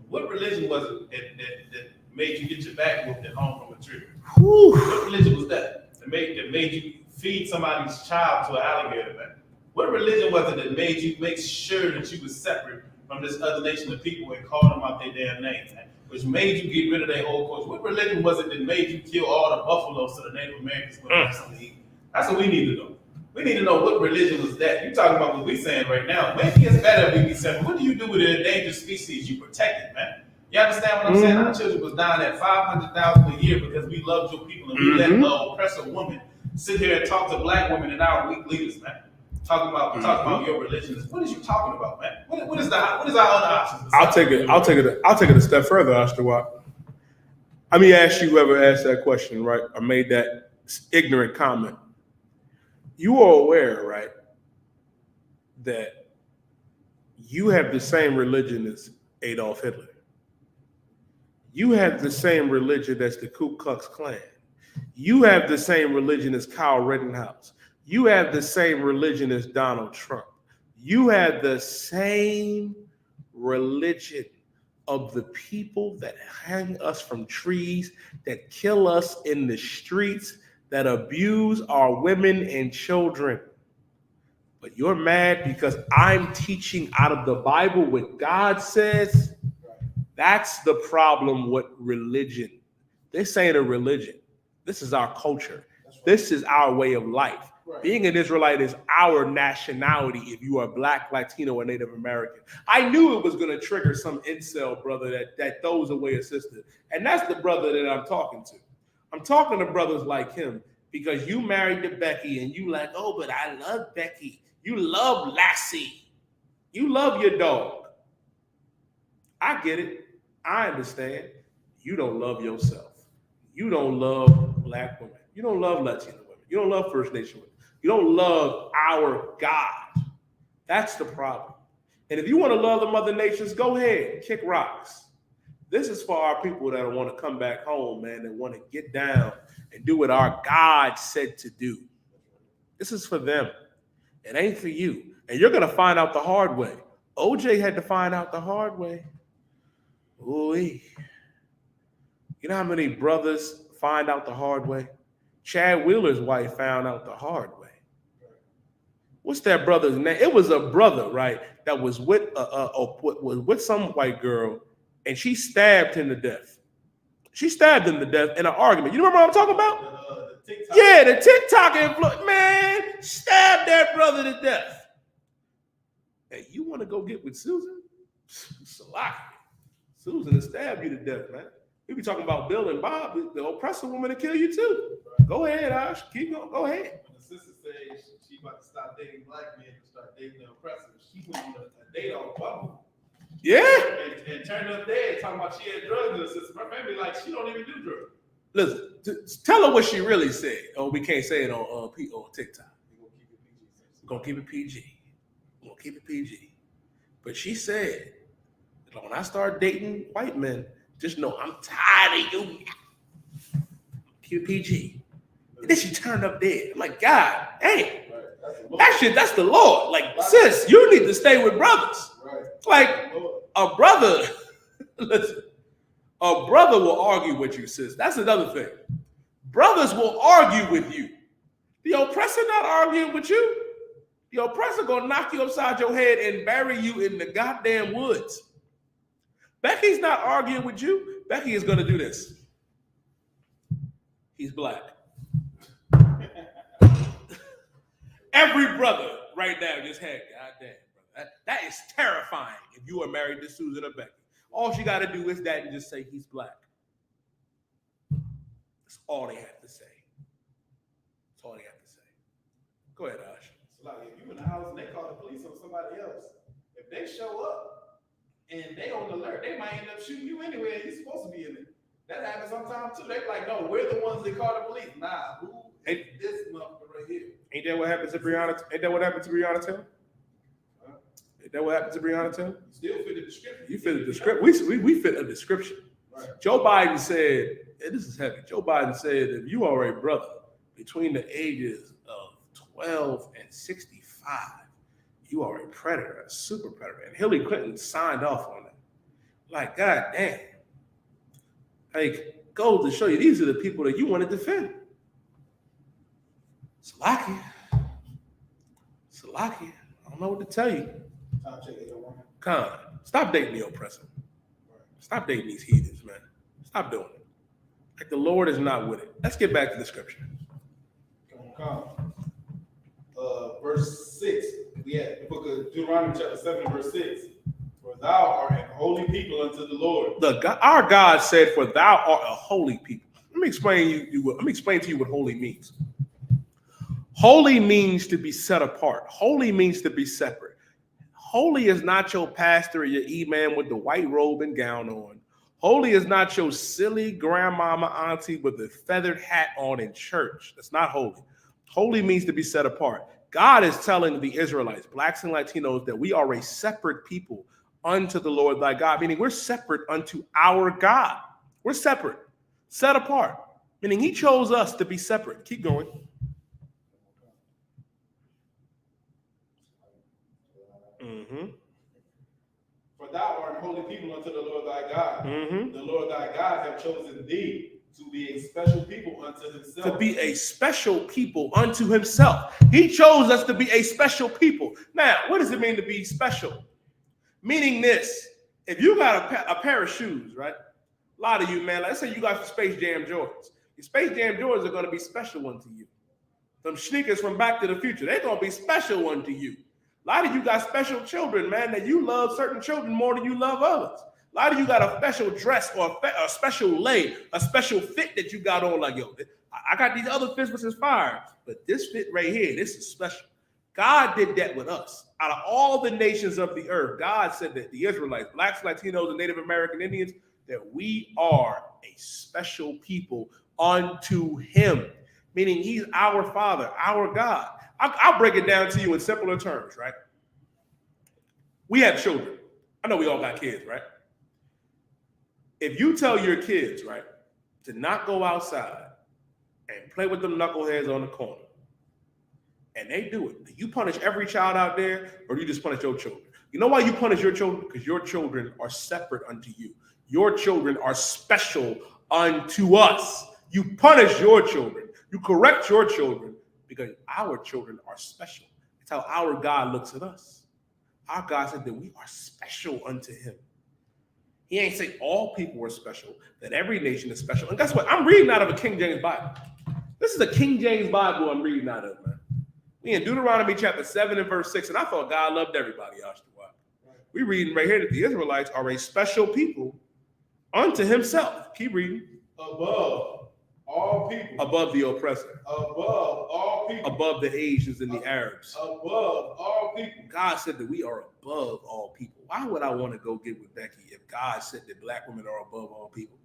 what religion was it that made you get your back whooped at home from a tree? Whew. What religion was that? That made you feed somebody's child to an alligator back? What religion was it that made you make sure that you was separate from this other nation of people and call them out their damn names? Which made you get rid of their whole culture? What religion was it that made you kill all the buffaloes so the Native Americans would have something to eat? That's what we need to know. We need to know what religion was that. You're talking about what we're saying right now. Maybe it's better if we be saying, what do you do with an endangered species? You protect it, man. You understand what I'm saying? Our children was dying at 500,000 a year because we loved your people and we let oppressive women sit here and talk to black women and our weak leaders, man. Talking about your religion. What is you talking about, man? What is our other options? I'll take it a step further, Ashtawa. Let me ask you whoever asked that question, right? Or made that ignorant comment. You are aware, right, that you have the same religion as Adolf Hitler. You have the same religion as the Ku Klux Klan. You have the same religion as Kyle Rittenhouse. You have the same religion as Donald Trump. You have the same religion of the people that hang us from trees, that kill us in the streets, that abuse our women and children. But you're mad because I'm teaching out of the Bible what God says. That's the problem with religion. This ain't a religion. This is our culture. Right. This is our way of life. Right. Being an Israelite is our nationality if you are Black, Latino, or Native American. I knew it was going to trigger some incel brother that throws away a sister. And that's the brother that I'm talking to. I'm talking to brothers like him because you married to Becky and you like, oh, but I love Becky. You love Lassie. You love your dog. I get it. I understand. You don't love yourself. You don't love Black women. You don't love Latino women. You don't love First Nation women. You don't love our God. That's the problem. And if you want to love the Mother Nations, go ahead, kick rocks. This is for our people that want to come back home, man, that want to get down and do what our God said to do. This is for them. It ain't for you. And you're going to find out the hard way. OJ had to find out the hard way. Ooh-wee. You know how many brothers find out the hard way? Chad Wheeler's wife found out the hard way. What's that brother's name? It was a brother, right, that was with some white girl, and she stabbed him to death. She stabbed him to death in an argument. You remember what I'm talking about? The TikTok. Yeah, the TikTok influence. Man, stabbed that brother to death. Hey, you want to go get with Susan? Salaki. Susan will stab you to death, man. We be talking about Bill and Bob, the oppressor woman to kill you too. Go ahead, Ash. Keep going. Go ahead. When the sister says she about to stop dating Black men and start dating the oppressor, she went on a date on Bubble. Yeah. And turned up there talking about she had drugs in the system. My family like she don't even do drugs. Listen, tell her what she really said. Oh, we can't say it on TikTok. We're gonna keep it PG. We're gonna keep it PG. But she said, when I start dating white men, just know I'm tired of you. Keep it PG. And then she turned up dead. I'm like, God, hey, that's the Lord. Like, sis, you need to stay with brothers. Right. Like, a brother, listen, a brother will argue with you, sis. That's another thing. Brothers will argue with you. The oppressor not arguing with you. The oppressor gonna knock you upside your head and bury you in the goddamn woods. Becky's not arguing with you. Becky is gonna do this. He's Black. Every brother right now just had, goddamn, brother. That is terrifying if you are married to Susan or Becky. All she got to do is that and just say he's Black. That's all they have to say. That's all they have to say. Go ahead, Ash. So like if you in the house and they call the police on somebody else, if they show up and they on alert, they might end up shooting you anyway. And you're supposed to be in it. That happens sometimes too. They like, no, we're the ones that call the police. Nah, who is this motherfucker right here? Ain't that what happened to Breonna? Ain't that what happened to Breonna Taylor? Ain't that what happened to Breonna Taylor? You still fit the description. You fit the description. We fit a description. Right. Joe Biden said, and this is heavy. Joe Biden said, if you are a brother between the ages of 12 and 65, you are a predator, a super predator. And Hillary Clinton signed off on it. Like, God damn. Like, goes to show you, these are the people that you want to defend. Salaki. I don't know what to tell you. Con, stop dating the oppressor. Stop dating these heathens, man. Stop doing it. Like the Lord is not with it. Let's get back to the scripture. Come. Verse 6. We had the book of Deuteronomy chapter 7, verse 6. For thou art a holy people unto the Lord. Our God said, for thou art a holy people. Let me explain to you what holy means. Holy means to be set apart. Holy means to be separate. Holy is not your pastor or your imam with the white robe and gown on. Holy is not your silly grandmama auntie with the feathered hat on in church. That's not holy. Holy means to be set apart. God is telling the Israelites, Blacks and Latinos, that we are a separate people unto the Lord thy God, meaning we're separate unto our God. We're separate, set apart, meaning he chose us to be separate. Keep going. Mm-hmm. For thou art a holy people unto the Lord thy God. Mm-hmm. The Lord thy God have chosen thee to be a special people unto himself. To be a special people unto himself. He chose us to be a special people. Now, what does it mean to be special? Meaning this, If you got a pair of shoes, right? A lot of you, man, let's say you got some Space Jam Jordans. Your Space Jam Jordans are going to be special one to you. Some sneakers from Back to the Future, they're going to be special one to you. A lot of you got special children, man, that you love certain children more than you love others. A lot of you got a special dress or a special lay, a special fit that you got on. Like, yo, I got these other fits which is fire, but this fit right here, this is special. God did that with us. Out of all the nations of the earth, God said that the Israelites, Blacks, Latinos, and Native American Indians, that we are a special people unto him, meaning he's our Father, our God. I'll break it down to you in simpler terms, right? We have children. I know we all got kids, right? If you tell your kids, right, to not go outside and play with them knuckleheads on the corner, and they do it, do you punish every child out there, or do you just punish your children? You know why you punish your children? Because your children are separate unto you. Your children are special unto us. You punish your children. You correct your children because our children are special. It's how our God looks at us. Our God said that we are special unto him. He ain't say all people are special, that every nation is special. And guess what? I'm reading out of a King James Bible. This is a King James Bible I'm reading out of, man. We in Deuteronomy chapter 7 and verse 6, and I thought God loved everybody, we reading right here that the Israelites are a special people unto himself. Keep reading. Above all people. Above the oppressor. Above all people. Above the Asians and the Arabs. Above all people. God said that we are above all people. Why would I want to go get with Becky if God said that black women are above all people?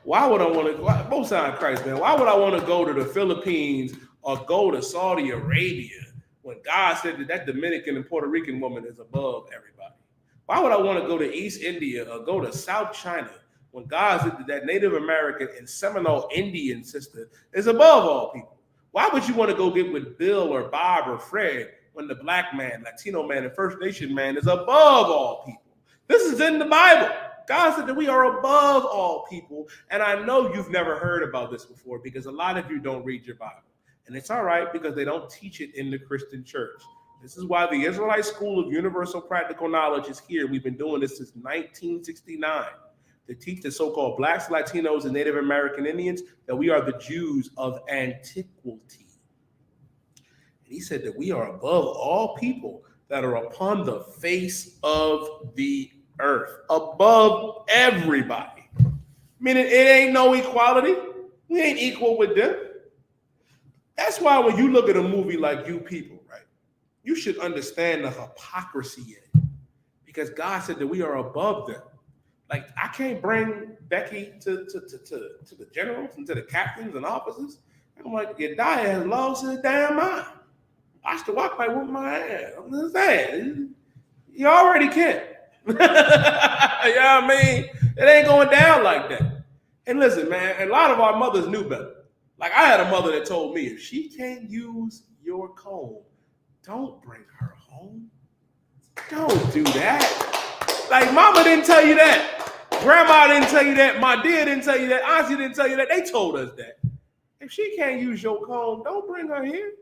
Why would I want to go? Both sides of Christ, man. Why would I want to go to the Philippines or go to Saudi Arabia when God said that that Dominican and Puerto Rican woman is above everybody? Why would I want to go to East India or go to South China when God said that that Native American and Seminole Indian sister is above all people? Why would you want to go get with Bill or Bob or Fred when the black man, Latino man, and First Nation man is above all people? This is in the Bible. God said that we are above all people. And I know you've never heard about this before because a lot of you don't read your Bible. And it's all right because they don't teach it in the Christian church. This is why the Israelite School of Universal Practical Knowledge is here. We've been doing this since 1969 to teach the so-called Blacks, Latinos, and Native American Indians that we are the Jews of antiquity. And he said that we are above all people that are upon the face of the earth, above everybody. Meaning it ain't no equality. We ain't equal with them. That's why when you look at a movie like You People, right, you should understand the hypocrisy in it. Because God said that we are above them. Like, I can't bring Becky to the generals and to the captains and officers. I'm like, your dad has lost his damn mind. I should walk by with my hand. I'm just saying, you already can. You know what I mean? It ain't going down like that. And listen, man, a lot of our mothers knew better. Like, I had a mother that told me, if she can't use your comb, don't bring her home. Don't do that. Like, mama didn't tell you that. Grandma didn't tell you that. My dad didn't tell you that. Auntie didn't tell you that. They told us that. If she can't use your comb, don't bring her here.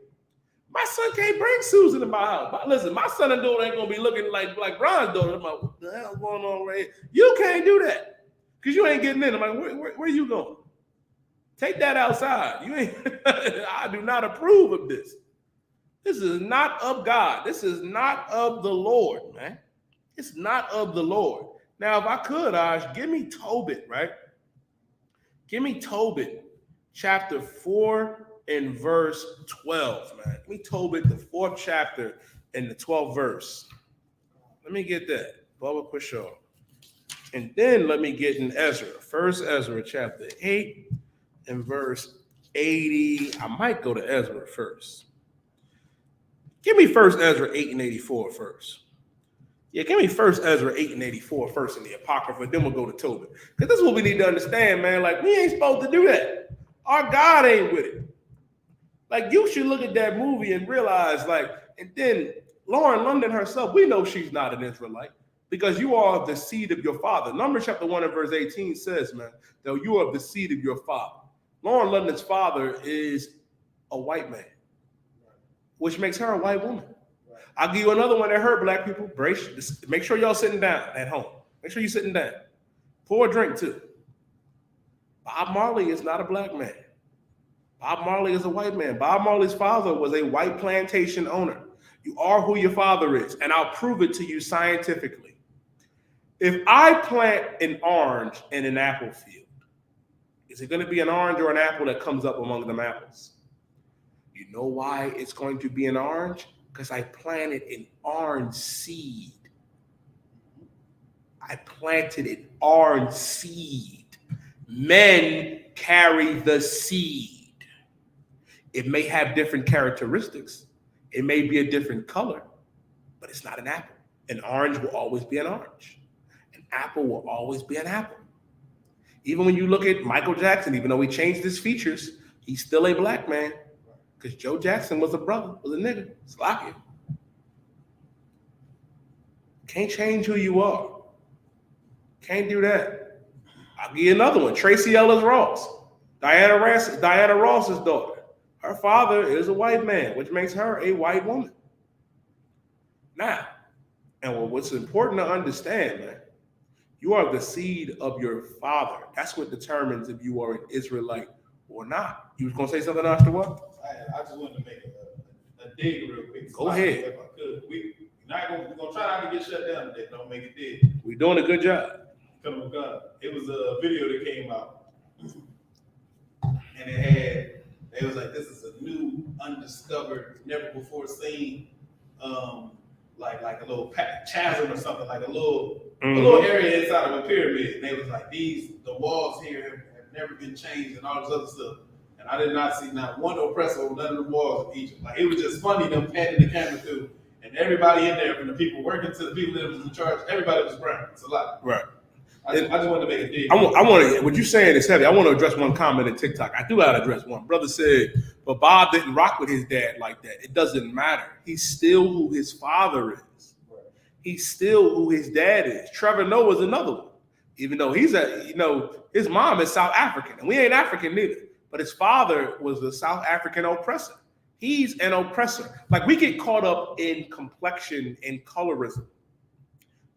My son can't bring Susan to my house. But listen, my son and daughter ain't going to be looking like Brian's daughter. I'm like, what the hell's going on right here? You can't do that because you ain't getting in. I'm like, where you going? Take that outside. You ain't. I do not approve of this. This is not of God. This is not of the Lord, man. It's not of the Lord. Now, if I could, give me Tobit, right? Give me Tobit, chapter 4 and verse 12, man. Give me Tobit, the 4th chapter and the 12th verse. Let me get that. Bubba Pushaw. And then let me get in Ezra. First Ezra, chapter 8 and verse 80. I might go to Ezra first. Give me first Ezra 8 and 84 first. Yeah, give me first Ezra 8 and 84 first in the Apocrypha, then we'll go to Tobit. Because this is what we need to understand, man. Like, we ain't supposed to do that. Our God ain't with it. Like, you should look at that movie and realize, like, and then Lauren London herself, we know she's not an Israelite because you are of the seed of your father. Numbers chapter 1 and verse 18 says, man, that you are of the seed of your father. Lauren London's father is a white man, which makes her a white woman. I'll give you another one that hurt black people. Brace. Make sure y'all sitting down at home. Make sure you're sitting down. Pour a drink too. Bob Marley is not a black man. Bob Marley is a white man. Bob Marley's father was a white plantation owner. You are who your father is, and I'll prove it to you scientifically. If I plant an orange in an apple field, is it going to be an orange or an apple that comes up among them apples? You know why it's going to be an orange? Because I planted an orange seed. I planted an orange seed. Men carry the seed. It may have different characteristics. It may be a different color, but it's not an apple. An orange will always be an orange. An apple will always be an apple. Even when you look at Michael Jackson, even though he changed his features, he's still a black man. Because Joe Jackson was a brother, was a nigga. It's like it. Can't change who you are. Can't do that. I'll give you another one. Tracy Ellis Ross, Diana Ross's daughter. Her father is a white man, which makes her a white woman. Now, and what's important to understand, man, you are the seed of your father. That's what determines if you are an Israelite or not. You was gonna say something after what? I just wanted to make a dig real quick. Go ahead. If I could. We're gonna try not to get shut down today. Don't make it dig. We're doing a good job. It was a video that came out, and it was like, this is a new, undiscovered, never before seen, like a little chasm or something, like a little area inside of a pyramid. And they was like, the walls here have never been changed and all this other stuff. And I did not see not one oppressor on none of the walls of Egypt. Like, it was just funny them panning the camera through, and everybody in there, from the people working to the people that was in charge, everybody was brown. It's a lot. Right. I just wanted to make a dig. I want to. What you're saying is heavy. I want to address one comment in TikTok. I do gotta address one. Brother said, "But Bob didn't rock with his dad like that." It doesn't matter. He's still who his father is. Right. He's still who his dad is. Trevor Noah's another one. Even though his mom is South African, and we ain't African neither. But his father was a South African oppressor. He's an oppressor. Like, we get caught up in complexion and colorism.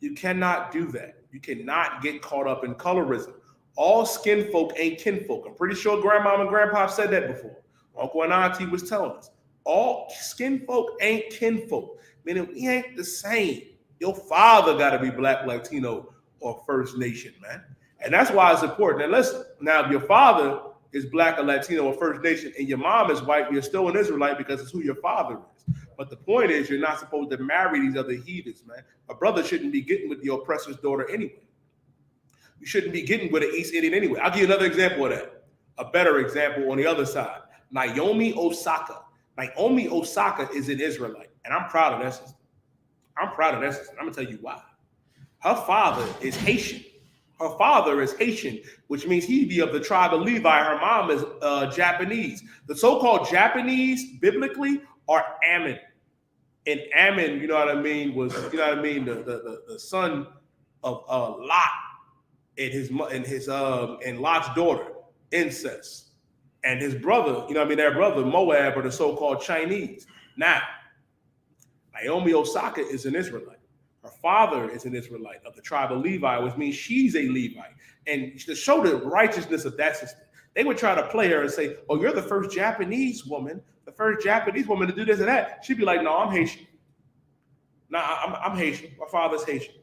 You cannot do that. You cannot get caught up in colorism. All skin folk ain't kinfolk. I'm pretty sure grandma and grandpa said that before. Uncle and auntie was telling us. All skin folk ain't kinfolk. Meaning we ain't the same. Your father got to be black, Latino, or First Nation, man. And that's why it's important. And listen, now if your father is black or Latino or First Nation and your mom is white, you're still an Israelite because it's who your father is. But the point is, you're not supposed to marry these other heathens, man. A brother shouldn't be getting with the oppressor's daughter anyway. You shouldn't be getting with an East Indian anyway. I'll give you another example of that. A better example on the other side. Naomi Osaka. Naomi Osaka is an Israelite, and I'm proud of that sister. I'm going to tell you why. Her father is Haitian. Her father is Haitian, which means he'd be of the tribe of Levi. Her mom is Japanese. The so-called Japanese, biblically, are Ammon. And Ammon, was, the son of Lot and Lot's daughter, incest. And his brother, their brother, Moab, are the so-called Chinese. Now, Naomi Osaka is an Israelite. Her father is an Israelite of the tribe of Levi, which means she's a Levite. And to show the righteousness of that sister, they would try to play her and say, "Oh, you're the first Japanese woman to do this and that." She'd be like, "No, I'm Haitian. I'm Haitian. My father's Haitian."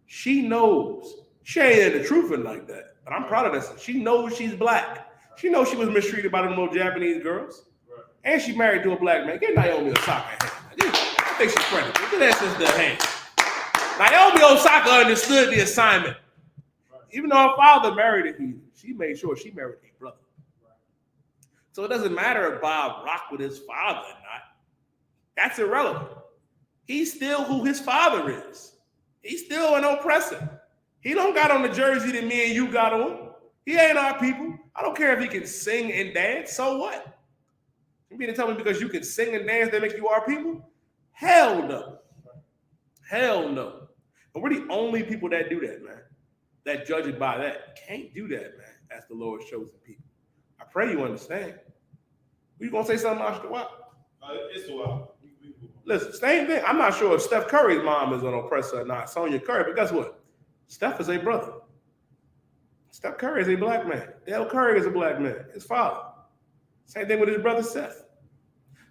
She knows. She ain't in the truth like that. But I'm proud of that. She knows she's black. She knows she was mistreated by them little Japanese girls. Right. And she married to a black man. Get Naomi Osaka a hand. I think she's pregnant. Get that sister a hand. Naomi Osaka understood the assignment. Right. Even though her father married a heathen, she made sure she married a brother. Right. So it doesn't matter if Bob rocked with his father or not. That's irrelevant. He's still who his father is. He's still an oppressor. He don't got on the jersey that me and you got on. He ain't our people. I don't care if he can sing and dance. So what? You mean to tell me because you can sing and dance that make you our people? Hell no. Hell no. And we're the only people that do that, man. That judge it by that. Can't do that, man, as the Lord's chosen people. I pray you understand. You gonna say something, Master Watt? It's a while. Listen, same thing. I'm not sure if Steph Curry's mom is an oppressor or not, Sonya Curry, but guess what? Steph is a brother. Steph Curry is a black man. Dale Curry is a black man. His father. Same thing with his brother Seth.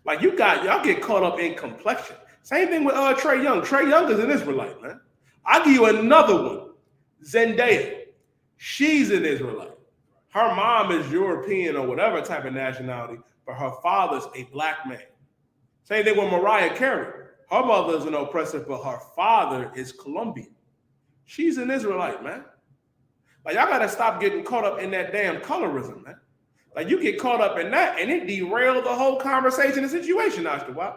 Like y'all get caught up in complexion. Same thing with Trae Young. Trae Young is an Israelite, man. I'll give you another one. Zendaya. She's an Israelite. Her mom is European or whatever type of nationality, but her father's a black man. Same thing with Mariah Carey. Her mother is an oppressor, but her father is Colombian. She's an Israelite, man. Like, y'all got to stop getting caught up in that damn colorism, man. Like, you get caught up in that, and it derailed the whole conversation and situation, I.S.U.P.K.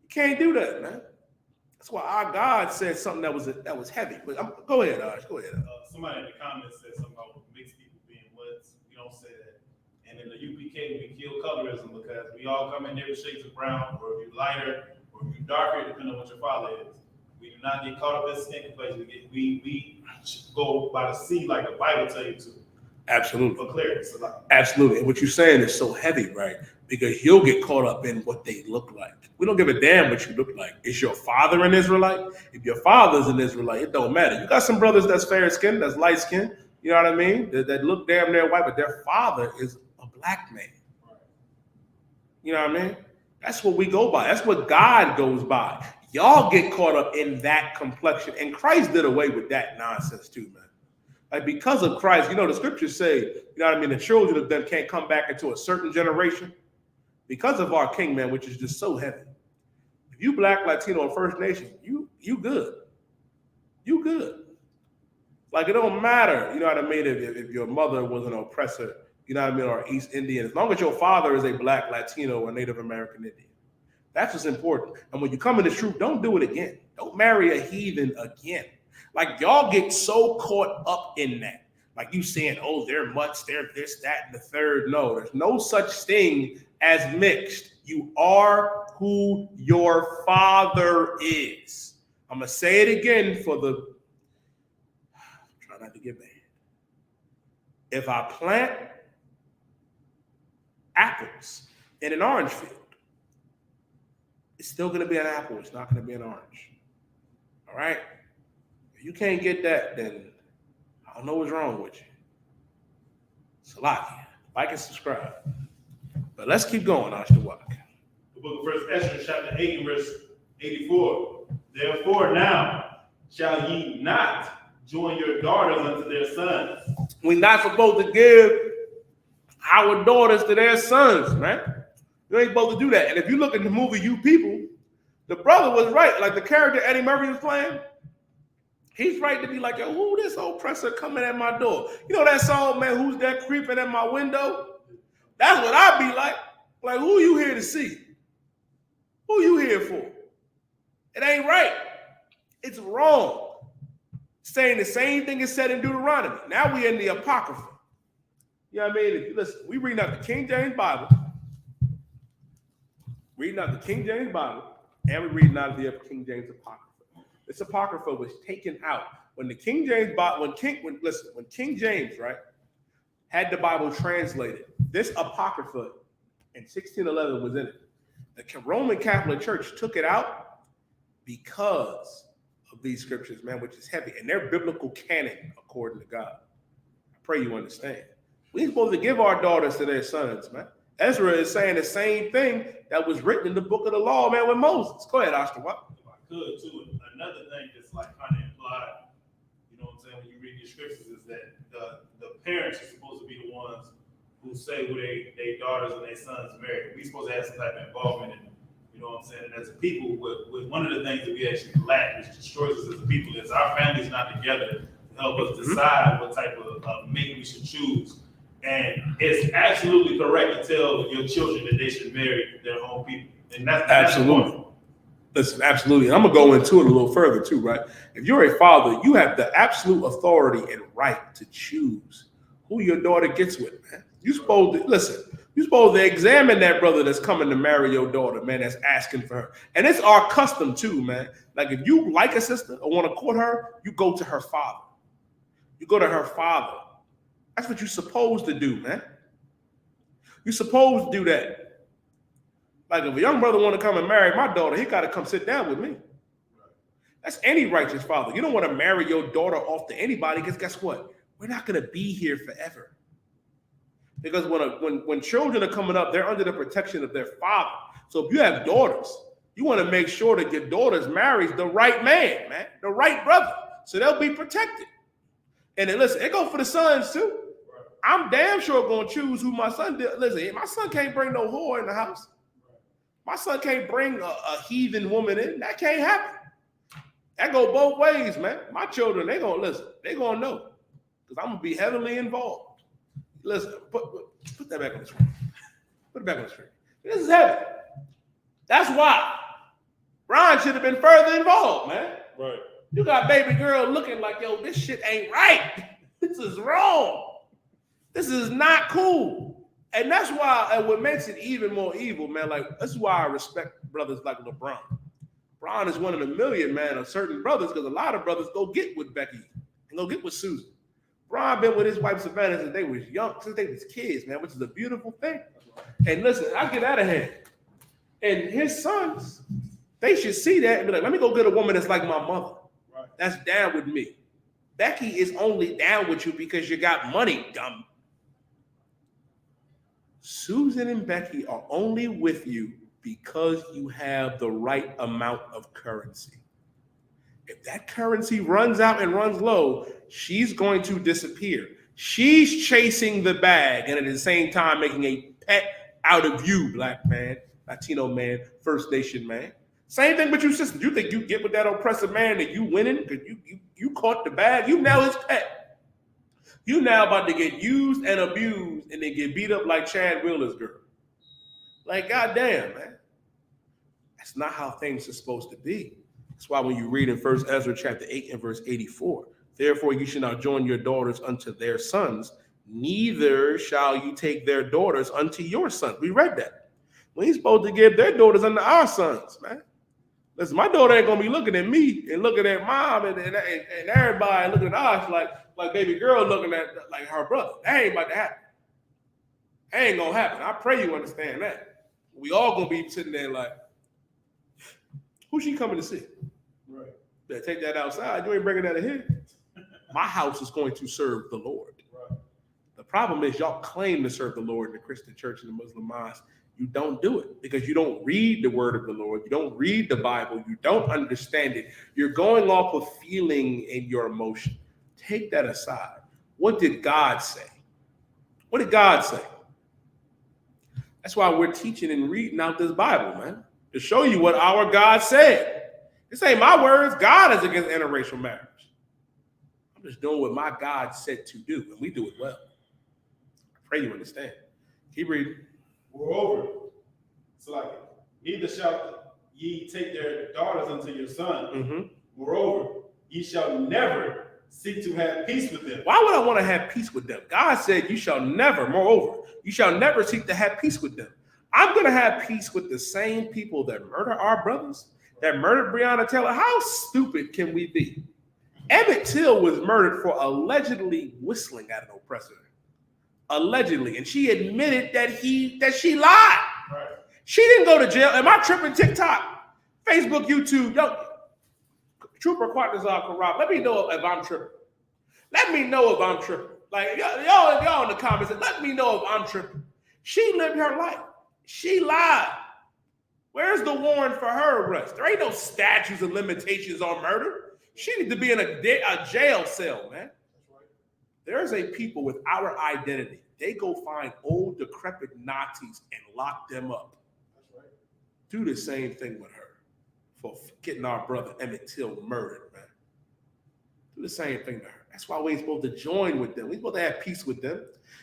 You can't do that, man. That's why our God said something that was heavy. But go ahead, Ash. Go ahead. Somebody in the comments said something about mixed people being woods. We don't say that. And in the UPK, we kill colorism because we all come in different shades of brown, or if you're lighter, or if you're darker, depending on what your father is. We do not get caught up in skin place. We go by the sea like the Bible tells you to. Absolutely. For clarity. So like, absolutely. And what you're saying is so heavy, right? Because you'll get caught up in what they look like. We don't give a damn what you look like. Is your father an Israelite? If your father's an Israelite, it don't matter. You got some brothers that's fair skinned, that's light skinned, you know what I mean? That look damn near white, but their father is a black man. You know what I mean? That's what we go by. That's what God goes by. Y'all get caught up in that complexion. And Christ did away with that nonsense too, man. Like, because of Christ, you know, the scriptures say, you know what I mean, the children of them can't come back into a certain generation because of our king, man, which is just so heavy. If you black, Latino, or First Nation, you good. You good. Like, it don't matter, you know what I mean, if your mother was an oppressor, you know what I mean, or East Indian, as long as your father is a black, Latino, or Native American Indian. That's what's important. And when you come in the truth, don't do it again. Don't marry a heathen again. Like, y'all get so caught up in that. Like, you saying, oh, they're mutts, they're this, that, and the third. No, there's no such thing as mixed. You are who your father is. I'm going to say it again for the, try not to get mad. If I plant apples in an orange field, it's still going to be an apple. It's not going to be an orange. All right? If you can't get that, then I don't know what's wrong with you. Salakia. Like and subscribe. But let's keep going, I.S.U.P.K. The book of 1 Ezra, chapter 8, and verse 84. Therefore now shall ye not join your daughters unto their sons. We're not supposed to give our daughters to their sons, man. You ain't supposed to do that. And if you look at the movie You People, the brother was right. Like, the character Eddie Murphy was playing, he's right to be like, yo, who this oppressor coming at my door? You know that song, man, who's that creeping at my window? That's what I be like. Like, who you here to see? Who you here for? It ain't right. It's wrong. Saying the same thing is said in Deuteronomy. Now we in the Apocrypha. You know what I mean? If you listen, we reading out the King James Bible. Reading out the King James Bible, and we're reading out of the King James Apocrypha. This Apocrypha was taken out when the King James Bible, when King James, right, had the Bible translated. This Apocrypha in 1611 was in it. The Roman Catholic Church took it out because of these scriptures, man, which is heavy, and they're biblical canon according to God. I pray you understand. We're supposed to give our daughters to their sons, man. Ezra is saying the same thing that was written in the book of the law, man, with Moses. Go ahead, I.S.U.P.K. If I could, too, another thing that's like kind of implied, you know what I'm saying, when you read these scriptures, is that the parents are supposed to be the ones who say who they daughters and their sons marry. We're supposed to have some type of involvement in it. You know what I'm saying? And as a people, with one of the things that we actually lack, which destroys us as a people, is our families not together to help us decide what type of mate we should choose. And it's absolutely correct to tell your children that they should marry their own people. And that's absolutely. Listen, absolutely. And I'm going to go into it a little further too, right? If you're a father, you have the absolute authority and right to choose who your daughter gets with, man. You're supposed to examine that brother that's coming to marry your daughter, man, that's asking for her. And it's our custom too, man. Like, if you like a sister or want to court her, you go to her father. You go to her father. That's what you're supposed to do, man. You're supposed to do that. Like, if a young brother want to come and marry my daughter, he got to come sit down with me. That's any righteous father. You don't want to marry your daughter off to anybody because guess what? We're not going to be here forever. Because when children are coming up, they're under the protection of their father. So if you have daughters, you want to make sure that your daughters marries the right man, the right brother, so they'll be protected. And then listen, it goes for the sons too. I'm damn sure going to choose who my son did. Listen, my son can't bring no whore in the house. My son can't bring a heathen woman in. That can't happen. That go both ways, man. My children, they gonna listen. They gonna know because I'm gonna be heavily involved. Listen, put that back on the screen. Put it back on the screen. This is heavy. That's why Brian should have been further involved, man. Right. You got baby girl looking like, yo, this shit ain't right. This is wrong. This is not cool. And that's why, and what makes it even more evil, man, like, this is why I respect brothers like LeBron. LeBron is one in a million, man, of certain brothers, because a lot of brothers go get with Becky and go get with Susan. LeBron been with his wife Savannah since they was young, since they was kids, man, which is a beautiful thing. And listen, I get out of hand. And his sons, they should see that and be like, let me go get a woman that's like my mother. Right. That's down with me. Becky is only down with you because you got money, dumb. Susan and Becky are only with you because you have the right amount of currency. If that currency runs out and runs low, she's going to disappear. She's chasing the bag and at the same time making a pet out of you, black man, Latino man, First Nation man. Same thing with you, sister. You think you get with that oppressive man that you winning because you caught the bag? You now his pet. You now about to get used and abused and then get beat up like Chad Wheeler's girl. Like, goddamn, man. That's not how things are supposed to be. That's why when you read in 1 Ezra chapter 8 and verse 84, therefore you shall not join your daughters unto their sons, neither shall you take their daughters unto your sons. We read that. We ain't supposed to give their daughters unto our sons, man. Listen, my daughter ain't gonna be looking at me and looking at mom and everybody looking at us like baby girl looking at like her brother. That ain't about to happen. That ain't gonna happen. I pray you understand that. We all gonna be sitting there like, who's she coming to see? Right. Better take that outside. You ain't bringing that in here. My house is going to serve the Lord. Right. The problem is y'all claim to serve the Lord in the Christian church and the Muslim mosque. You don't do it because you don't read the word of the Lord. You don't read the Bible. You don't understand it. You're going off of feeling and your emotion. Take that aside. What did God say? What did God say? That's why we're teaching and reading out this Bible, man, to show you what our God said. This ain't my words. God is against interracial marriage. I'm just doing what my God said to do, and we do it well. I pray you understand. Keep reading. Moreover, so like, neither shall ye take their daughters unto your son. Mm-hmm. Moreover, ye shall never seek to have peace with them. Why would I want to have peace with them? God said, you shall never, moreover, you shall never seek to have peace with them. I'm going to have peace with the same people that murder our brothers, that murdered Breonna Taylor. How stupid can we be? Emmett Till was murdered for allegedly whistling at an oppressor. Allegedly. And she admitted that she lied. Right. She didn't go to jail. Am I tripping? TikTok, Facebook, YouTube. Yo, Trooper Quatnazar Karab, let me know if I'm tripping. Let me know if I'm tripping. Like, y'all in the comments, let me know if I'm tripping. She lived her life. She lied. Where's the warrant for her arrest? There ain't no statutes of limitations on murder. She needs to be in a jail cell, man. There's a people with our identity. They go find old, decrepit Nazis and lock them up. That's right. Do the same thing with her for getting our brother Emmett Till murdered, man. Do the same thing to her. That's why we ain't supposed to join with them. We're supposed to have peace with them.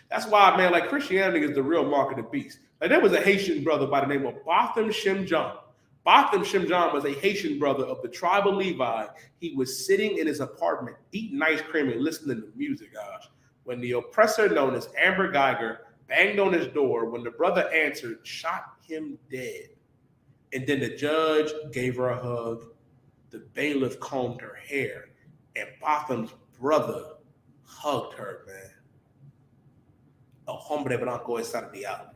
That's why, man, like Christianity is the real mark of the beast. Like there was a Haitian brother by the name of Botham Shimjon. Botham Shimjon was a Haitian brother of the tribe of Levi. He was sitting in his apartment, eating ice cream and listening to music, gosh, when the oppressor known as Amber Geiger banged on his door. When the brother answered, shot him dead. And then the judge gave her a hug. The bailiff combed her hair. And Botham's brother hugged her, man. El hombre blanco es el diablo.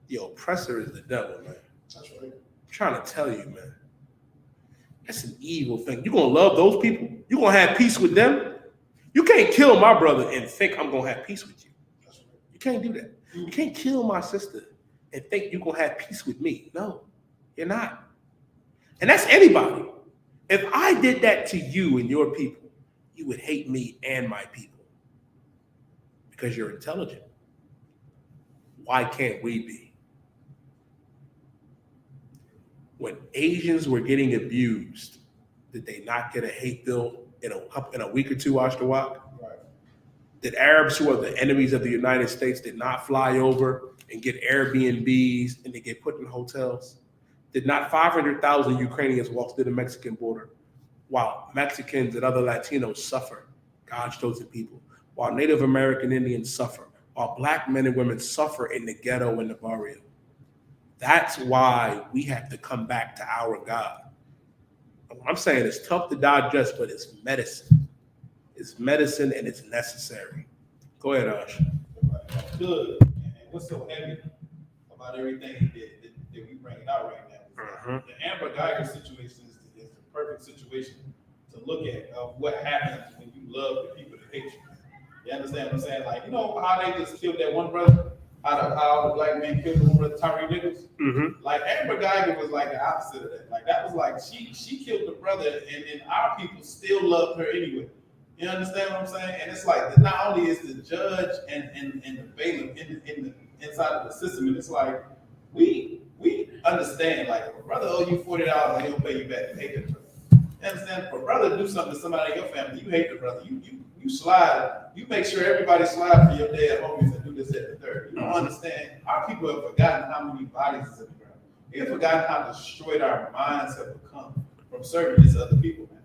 The oppressor is the devil, man. That's right. I'm trying to tell you, man. That's an evil thing. You're going to love those people? You're going to have peace with them? You can't kill my brother and think I'm going to have peace with you. You can't do that. You can't kill my sister and think you're going to have peace with me. No, you're not. And that's anybody. If I did that to you and your people, you would hate me and my people because you're intelligent. Why can't we be? When Asians were getting abused, did they not get a hate bill in a week or two, Isupk? Right. Did Arabs who are the enemies of the United States did not fly over and get Airbnbs and they get put in hotels? Did not 500,000 Ukrainians walk through the Mexican border while Mexicans and other Latinos suffer, God's chosen people, while Native American Indians suffer, while Black men and women suffer in the ghetto and the barrio? That's why we have to come back to our God. I'm saying it's tough to digest, but it's medicine. It's medicine and it's necessary. Go ahead, Ash. Good. And what's so heavy about everything that we bring out right now? The Amber Geiger situation is the perfect situation to look at what happens when you love the people that hate you. You understand what I'm saying? Like, you know how they just killed that one brother? How the Black man killed the one brother, Tyree Nichols? Like, Amber Geiger was like the opposite of that. Like, that was like, she killed the brother, and our people still loved her anyway. You understand what I'm saying? And it's like, not only is the judge and the bailiff inside of the system, and it's like, we understand, like, if a brother owe you $40 and he'll pay you back, you hate that brother. You understand? If a brother do something to somebody in your family, you hate the brother. You slide, you make sure everybody slide for your dead homies and do this at the third. You don't understand. Our people have forgotten how many bodies is in the ground. They have forgotten how destroyed our minds have become from serving these other people, man.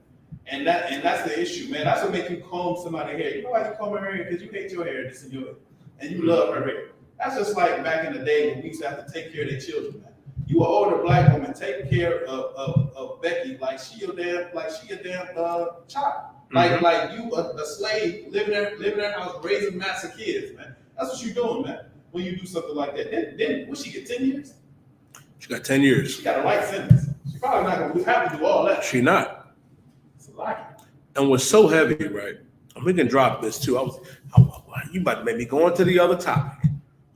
And that's the issue, man. That's what makes you comb somebody's hair. You know why you comb her hair? Because you hate your hair, this and your, and you love her hair. That's just like back in the day when we used to have to take care of their children, man. You an older Black woman, take care of Becky like she a damn child. Like you a slave living in their house raising massive kids, man. That's what you doing, man. When you do something like that, then will she get 10 years? She got 10 years. She got a life sentence. She probably not gonna have to do all that. She not. It's a lot. And what's so heavy, right? And we can drop this too. You about to make me go into the other topic.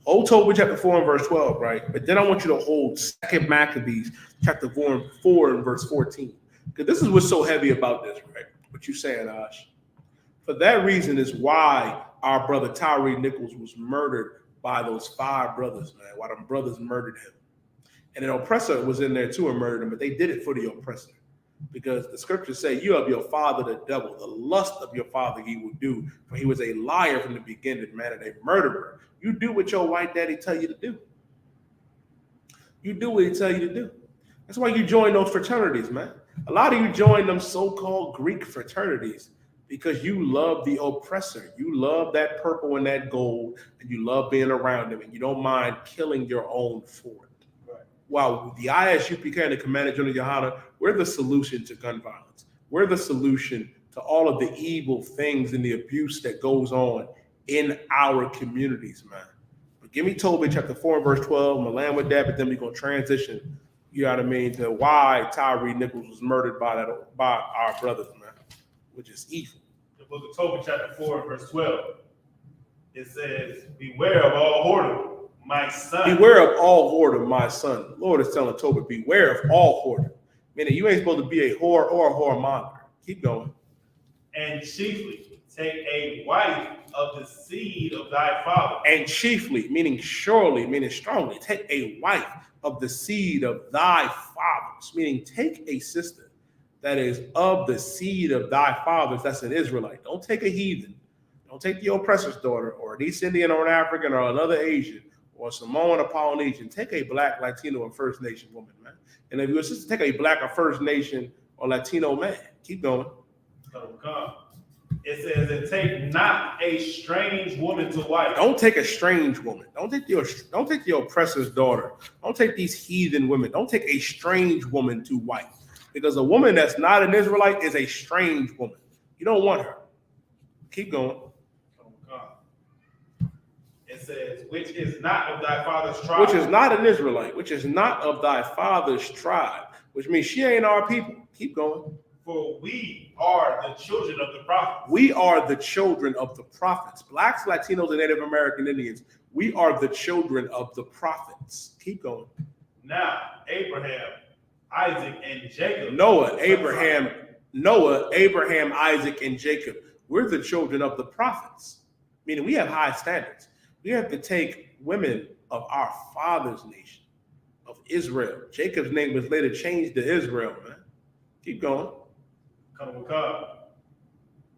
Old Tobit chapter 4 and verse 12, right? But then I want you to hold 2 Maccabees chapter 4 and verse 14. Because this is what's so heavy about this, right? What you saying, Ash? For that reason is why our brother Tyree Nichols was murdered by those 5 brothers, man. Why them brothers murdered him. And an oppressor was in there too and murdered him, but they did it for the oppressor. Because the scriptures say, you have your father the devil, the lust of your father he will do, for he was a liar from the beginning, man, and a murderer. You do what your white daddy tell you to do. You do what he tell you to do. That's why you join those fraternities, man. A lot of you join them so-called Greek fraternities because you love the oppressor. You love that purple and that gold, and you love being around them, and you don't mind killing your own for it. While the I.S.U.P.K and the Commander General Yohanna, we're the solution to gun violence. We're the solution to all of the evil things and the abuse that goes on in our communities, man. But give me Tobit chapter 4 and verse 12. I'm gonna land with that, but then we're gonna transition, you know what I mean, to why Tyree Nichols was murdered by our brothers, man, which is evil. The book of Tobit chapter 4 and verse 12. It says, beware of all whoredom, my son. Beware of all whoredom, my son. The Lord is telling Tobit, beware of all whoredom. Meaning you ain't supposed to be a whore or a whoremonger. Keep going. And chiefly take a wife of the seed of thy father. And chiefly, meaning surely, meaning strongly, take a wife of the seed of thy fathers. Meaning take a sister that is of the seed of thy fathers. That's an Israelite. Don't take a heathen. Don't take the oppressor's daughter or an East Indian or an African or another Asian or Samoan or Polynesian. Take a Black, Latino, or First Nation woman, man. And if you're sister, take a Black or First Nation or Latino man. Keep going. It says, and take not a strange woman to wife. Don't take a strange woman. Don't take the oppressor's daughter. Don't take these heathen women. Don't take a strange woman to wife. Because a woman that's not an Israelite is a strange woman. You don't want her. Keep going. It says, which is not of thy father's tribe. Which is not an Israelite, which is not of thy father's tribe, which means she ain't our people. Keep going. For we are the children of the prophets. We are the children of the prophets. Blacks, Latinos, and Native American Indians. We are the children of the prophets. Keep going. Now, Abraham, Isaac, and Jacob. Noah, Abraham, Isaac, and Jacob. We're the children of the prophets. Meaning we have high standards. We have to take women of our father's nation, of Israel. Jacob's name was later changed to Israel, man. Keep going. Come.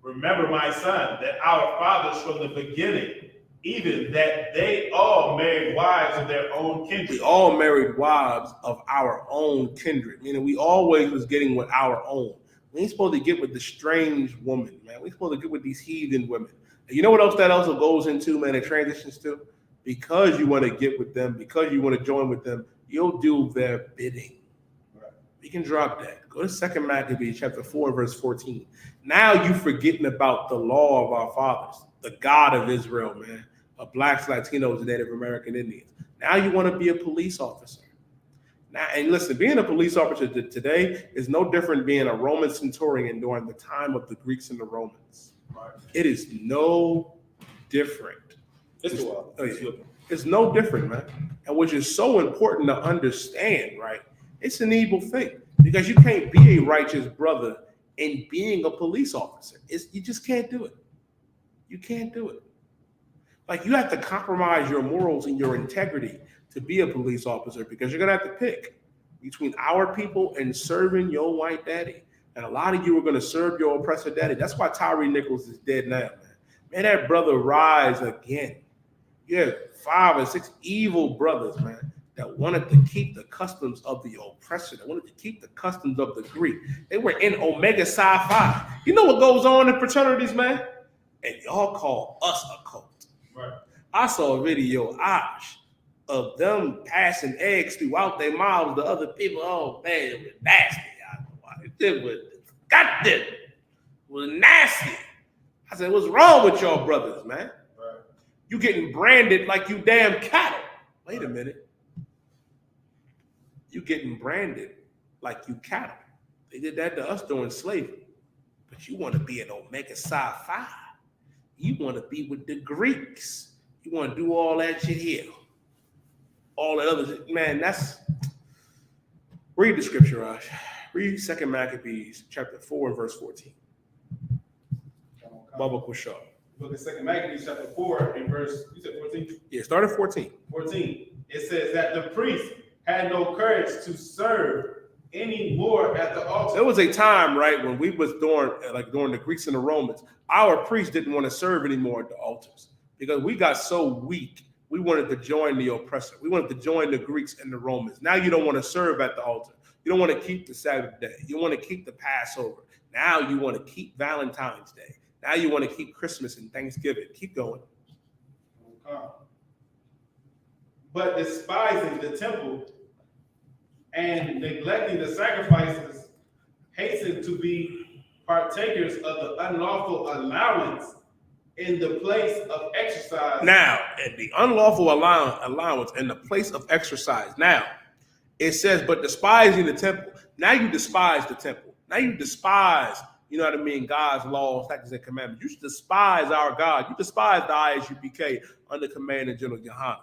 Remember, my son, that our fathers from the beginning, even that they all married wives of their own kindred. We all married wives of our own kindred, meaning we always was getting with our own. We ain't supposed to get with the strange woman, man. We supposed to get with these heathen women. And you know what else that also goes into, man, it transitions to? Because you want to get with them, because you want to join with them, you'll do their bidding. Right. We can drop that. Go to 2 Maccabees chapter 4, verse 14. Now you forgetting about the law of our fathers, the God of Israel, man, of blacks, Latinos, and Native American Indians. Now you want to be a police officer. Now, and listen, being a police officer today is no different than being a Roman centurion during the time of the Greeks and the Romans. Right. It is no different. It's no different, man. And which is so important to understand, right? It's an evil thing because you can't be a righteous brother in being a police officer. You just can't do it. You can't do it. Like you have to compromise your morals and your integrity to be a police officer because you're going to have to pick between our people and serving your white daddy. And a lot of you are going to serve your oppressor daddy. That's why Tyree Nichols is dead now, man. Man, that brother rise again. You have 5 or 6 evil brothers, man, that wanted to keep the customs of the oppressor. They wanted to keep the customs of the Greek. They were in Omega Psi Phi. You know what goes on in fraternities, man? And y'all call us a cult. Right. I saw a video, of them passing eggs throughout their mouths to other people. Oh, man, it was nasty. It was goddamn. It was nasty. I said, what's wrong with y'all brothers, man? Right. You getting branded like you damn cattle. Wait a minute. You getting branded like you cattle. They did that to us during slavery. But you want to be an Omega Psi Phi. You want to be with the Greeks. You want to do all that shit here. All that other shit. Man, that's... Read the scripture, Raj. Read 2 Maccabees chapter 4 and verse 14. Baba Kushar. Look at 2 Maccabees chapter 4 and verse, you said 14? Yeah, start at 14. 14. It says that the priest had no courage to serve any more at the altar. There was a time, right, when we was during the Greeks and the Romans, our priests didn't want to serve anymore at the altars because we got so weak. We wanted to join the oppressor. We wanted to join the Greeks and the Romans. Now you don't want to serve at the altar. You don't want to keep the Sabbath day. You want to keep the Passover. Now you want to keep Valentine's Day. Now you want to keep Christmas and Thanksgiving. Keep going. Okay. But despising the temple and neglecting the sacrifices, hasten to be partakers of the unlawful allowance in the place of exercise. Now, in the unlawful allowance in the place of exercise. Now, it says, but despising the temple. Now you despise the temple. Now you despise, you know what I mean, God's laws, statutes, and commandments. You despise our God. You despise the I.S.U.P.K under command of General Yohanna.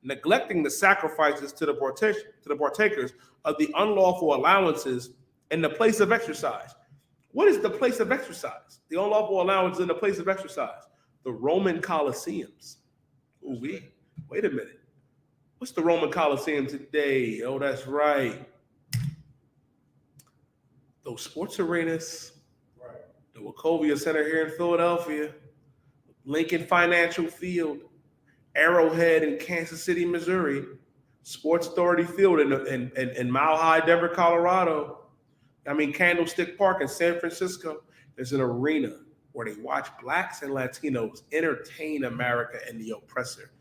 Neglecting the sacrifices to the partakers of the unlawful allowances in the place of exercise. What is the place of exercise? The unlawful allowance in the place of exercise. The Roman Colosseums. Ooh, wait a minute. What's the Roman Colosseum today? Oh, that's right. Those sports arenas. Right. The Wachovia Center here in Philadelphia. Lincoln Financial Field. Arrowhead in Kansas City, Missouri. Sports Authority Field in Mile High, Denver, Colorado. I mean, Candlestick Park in San Francisco. There's an arena where they watch blacks and Latinos entertain America and the oppressor.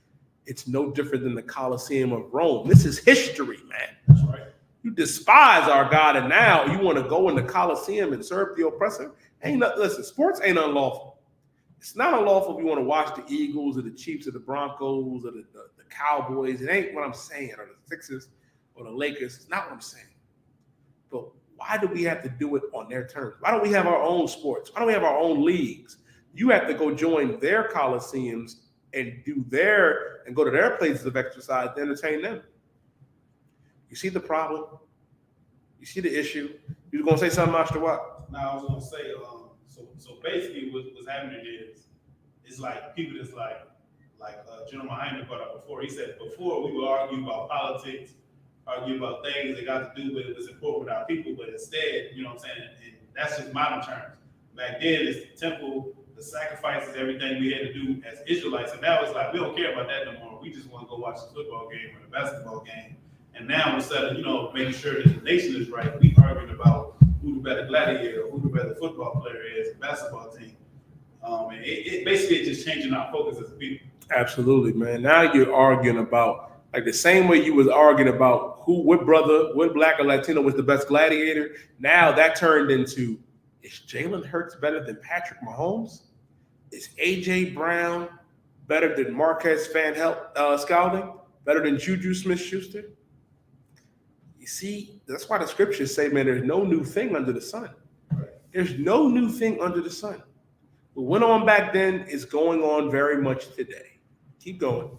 It's no different than the Colosseum of Rome. This is history, man. That's right. You despise our God, and now you want to go in the Colosseum and serve the oppressor? Listen, sports ain't unlawful. It's not unlawful if you want to watch the Eagles or the Chiefs or the Broncos or the Cowboys. It ain't what I'm saying, or the Sixers or the Lakers. It's not what I'm saying. But why do we have to do it on their terms? Why don't we have our own sports? Why don't we have our own leagues? You have to go join their coliseums and go to their places of exercise to entertain them. You see the problem? You see the issue? You was gonna say something, Master Watt? No, I was gonna say, so basically what's happening is, it's like people that's like GEN.YAHANNA brought up before. He said before we would argue about politics, argue about things that got to do with what's important with our people, but instead, you know what I'm saying, and that's just modern terms. Back then, it's the temple, the sacrifices, everything we had to do as Israelites, and now it's like we don't care about that no more. We just want to go watch the football game or the basketball game. And now instead of making sure that the nation is right, we arguing about who the better gladiator, who the better football player is, the basketball team. And it basically just changing our focus as a people. Absolutely, man. Now you're arguing about, like, the same way you was arguing about what black or Latino was the best gladiator. Now that turned into, is Jalen Hurts better than Patrick Mahomes? Is A.J. Brown better than Marquez Scalding? Better than Juju Smith-Schuster? You see, that's why the scriptures say, man, there's no new thing under the sun. There's no new thing under the sun. What went on back then is going on very much today. Keep going.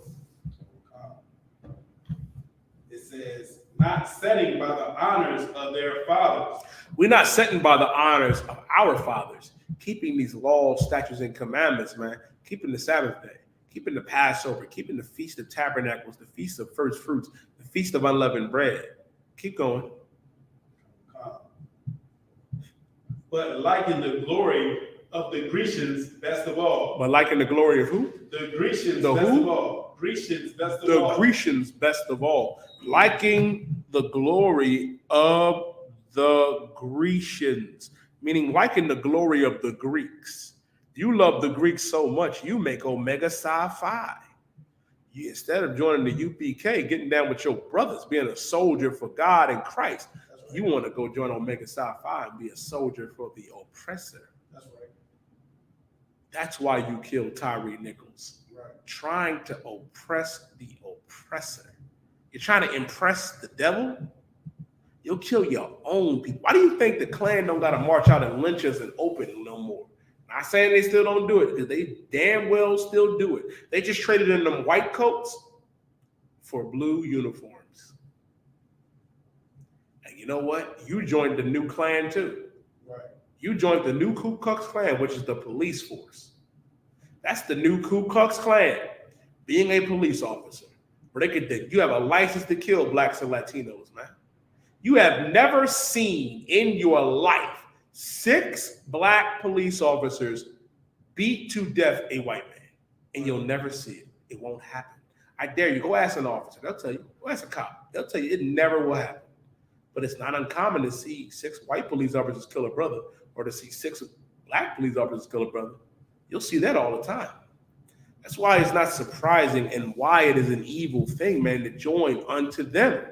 It says, not setting by the honors of their fathers. We're not setting by the honors of our fathers, keeping these laws, statutes, and commandments, man, keeping the Sabbath day, keeping the Passover, keeping the Feast of Tabernacles, the Feast of First Fruits, the Feast of Unleavened Bread. Keep going. But liking the glory of the Grecians best of all. But liking the glory of who? The Grecians the best who? of all. Grecians best of the all. The Grecians best of all. Liking the glory of the Grecians, meaning liking the glory of the Greeks. You love the Greeks so much, you make Omega Psi Phi. You, instead of joining the U.P.K, getting down with your brothers, being a soldier for God and Christ, right. You want to go join Omega Psi Phi and be a soldier for the oppressor. That's right. That's why you killed Tyree Nichols. Right. Trying to oppress the oppressor. You're trying to impress the devil? You'll kill your own people. Why do you think the Klan don't got to march out and lynch us and open no more? Not saying they still don't do it, because they damn well still do it. They just traded in them white coats for blue uniforms. And you know what? You joined the new Klan too. Right. You joined the new Ku Klux Klan, which is the police force. That's the new Ku Klux Klan, being a police officer. Where you have a license to kill blacks and Latinos, man. You have never seen in your life 6 black police officers beat to death a white man, and you'll never see it. It won't happen. I dare you. Go ask an officer. They'll tell you. Go ask a cop. They'll tell you it never will happen. But it's not uncommon to see 6 white police officers kill a brother, or to see 6 black police officers kill a brother. You'll see that all the time. That's why it's not surprising and why it is an evil thing, man, to join unto them,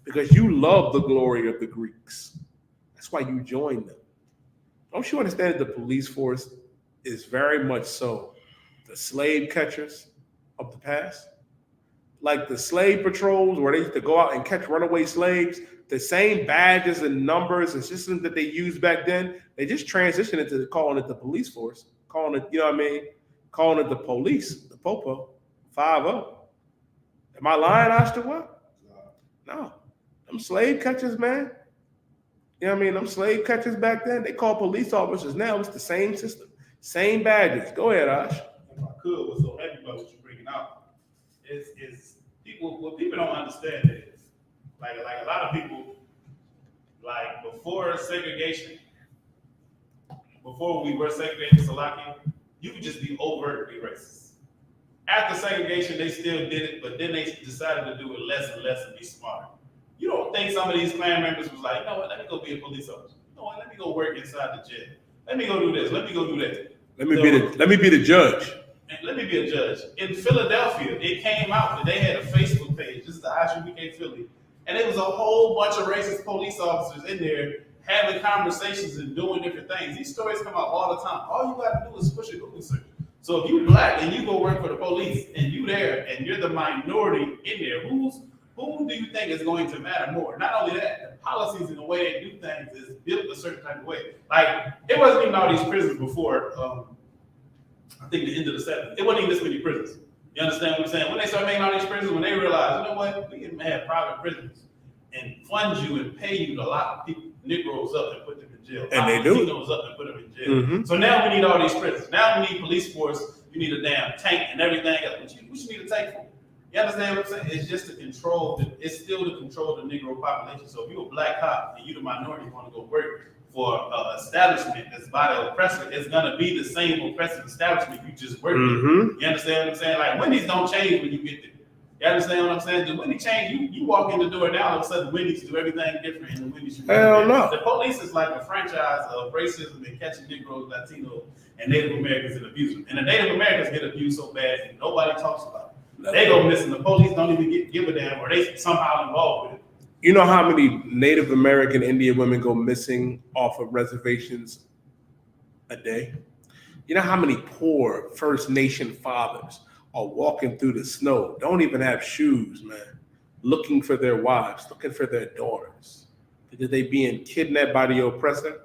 because you love the glory of the Greeks. That's why you join them. Don't you understand that the police force is very much so the slave catchers of the past? Like the slave patrols where they used to go out and catch runaway slaves, the same badges and numbers and systems that they used back then, they just transitioned into calling it the police force, calling it, you know what I mean? Calling it the police, the Popo, 5-0. Am I lying, Ashton? What? No. Them slave catchers, man. You know what I mean? Them slave catchers back then, they call police officers now. It's the same system, same badges. Go ahead, Ash. If I could, what's so heavy about what you're bringing out is people. What people don't understand is like a lot of people, like before segregation, before we were segregated, Salakia, you could just be overtly racist. After segregation, they still did it, but then they decided to do it less and less and be smarter. You don't think some of these Klan members was like, you know what, let me go be a police officer. You know what, let me go work inside the jail. Let me go do this. Let me go do that. Let me be the judge. And let me be a judge. In Philadelphia, it came out that they had a Facebook page. This is the I.S.U.P.K Philly. And it was a whole bunch of racist police officers in there having conversations and doing different things. These stories come out all the time. All you got to do is push a Google search. So if you black and you go work for the police and you there and you're the minority in there, who do you think is going to matter more? Not only that, the policies and the way they do things is built a certain type of way. Like, it wasn't even all these prisons before, I think the end of the 70s. It wasn't even this many prisons. You understand what I'm saying? When they start making all these prisons, when they realize, you know what, we can have private prisons and fund you and pay you to lock people, Negroes up and put them in jail. And they do. Latinos up and put them in jail. So now we need all these prisons. Now we need police force. You need a damn tank and everything else. What you need a tank for? You understand what I'm saying? It's just to control, it's still to control the Negro population. So if you're a black cop and you the minority want to go work for an establishment that's by the oppressor, it's gonna be the same oppressive establishment you just worked in. You understand what I'm saying? Like, Wendy's don't change when you get there. You understand what I'm saying? The Wendy's change, you walk in the door now, all of a sudden Wendy's do everything different in the Wendy's. Hell no. The police is like a franchise of racism and catching Negroes, Latinos, and Native Americans and abusing. And the Native Americans get abused so bad and nobody talks about it. They go missing. The police don't even give a damn, or they somehow involved with it. You know how many Native American Indian women go missing off of reservations a day? You know how many poor First Nation fathers are walking through the snow, don't even have shoes, man, looking for their wives, looking for their daughters, because they being kidnapped by the oppressor?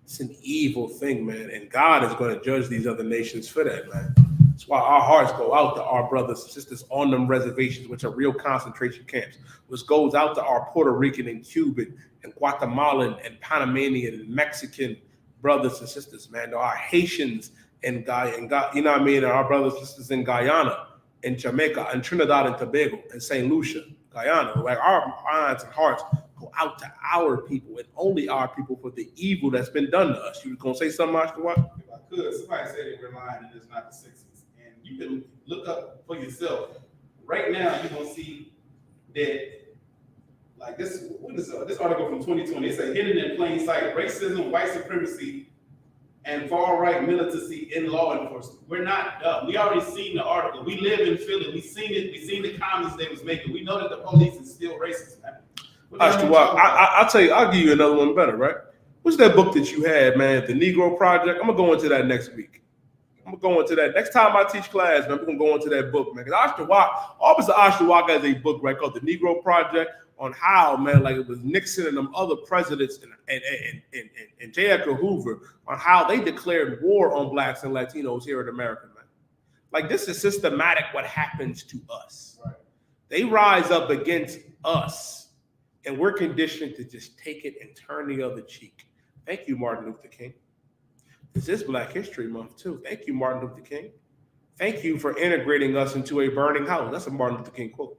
It's an evil thing, man, and God is going to judge these other nations for that, man. That's why our hearts go out to our brothers and sisters on them reservations, which are real concentration camps, which goes out to our Puerto Rican and Cuban and Guatemalan and Panamanian and Mexican brothers and sisters, man. To our Haitians and you know what I mean, and our brothers and sisters in Guyana and Jamaica and Trinidad and Tobago and St. Lucia, Guyana. Like, our minds and hearts go out to our people and only our people for the evil that's been done to us. You gonna say something, Mr. Watt? If I could, somebody said they were lying and it's not the 60s. And you can look up for yourself. Right now, you're gonna see that, like, this article from 2020, it said hidden in plain sight, racism, white supremacy, and far-right militancy in law enforcement. We're not dumb. We already seen the article. We live in Philly. We seen it. We seen the comments they was making. We know that the police is still racist, man. I'll tell you, I'll give you another one better, right? What's that book that you had, man, the Negro Project? I'm gonna go into that next week. I'm gonna go into that next time I teach class, man. I'm gonna go into that book, man. Because Officer Isupk has a book, right, called the Negro Project, on how, man, like, it was Nixon and them other presidents and J. Edgar Hoover, on how they declared war on blacks and Latinos here in America, man. Like, this is systematic what happens to us. Right. They rise up against us, and we're conditioned to just take it and turn the other cheek. Thank you, Martin Luther King. This is Black History Month, too. Thank you, Martin Luther King. Thank you for integrating us into a burning house. That's a Martin Luther King quote.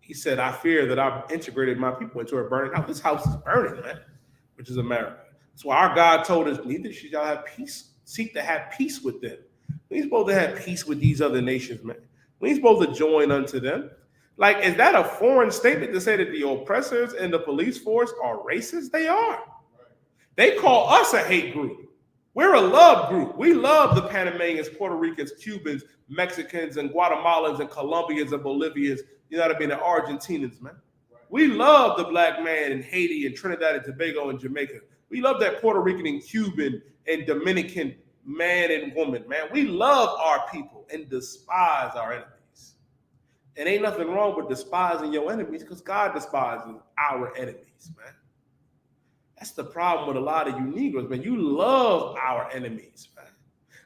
He said, I fear that I've integrated my people into a burning house. This house is burning, man, which is America. That's why our God told us, neither should y'all have peace, seek to have peace with them. We ain't supposed to have peace with these other nations, man. We ain't supposed to join unto them. Like, is that a foreign statement to say that the oppressors and the police force are racist? They are. They call us a hate group. We're a love group. We love the Panamanians, Puerto Ricans, Cubans, Mexicans, and Guatemalans, and Colombians, and Bolivians, you know what I mean, and Argentinians, man. We love the black man in Haiti and Trinidad and Tobago and Jamaica. We love that Puerto Rican and Cuban and Dominican man and woman, man. We love our people and despise our enemies. And ain't nothing wrong with despising your enemies, because God despises our enemies, man. That's the problem with a lot of you Negroes, man. You love our enemies, man.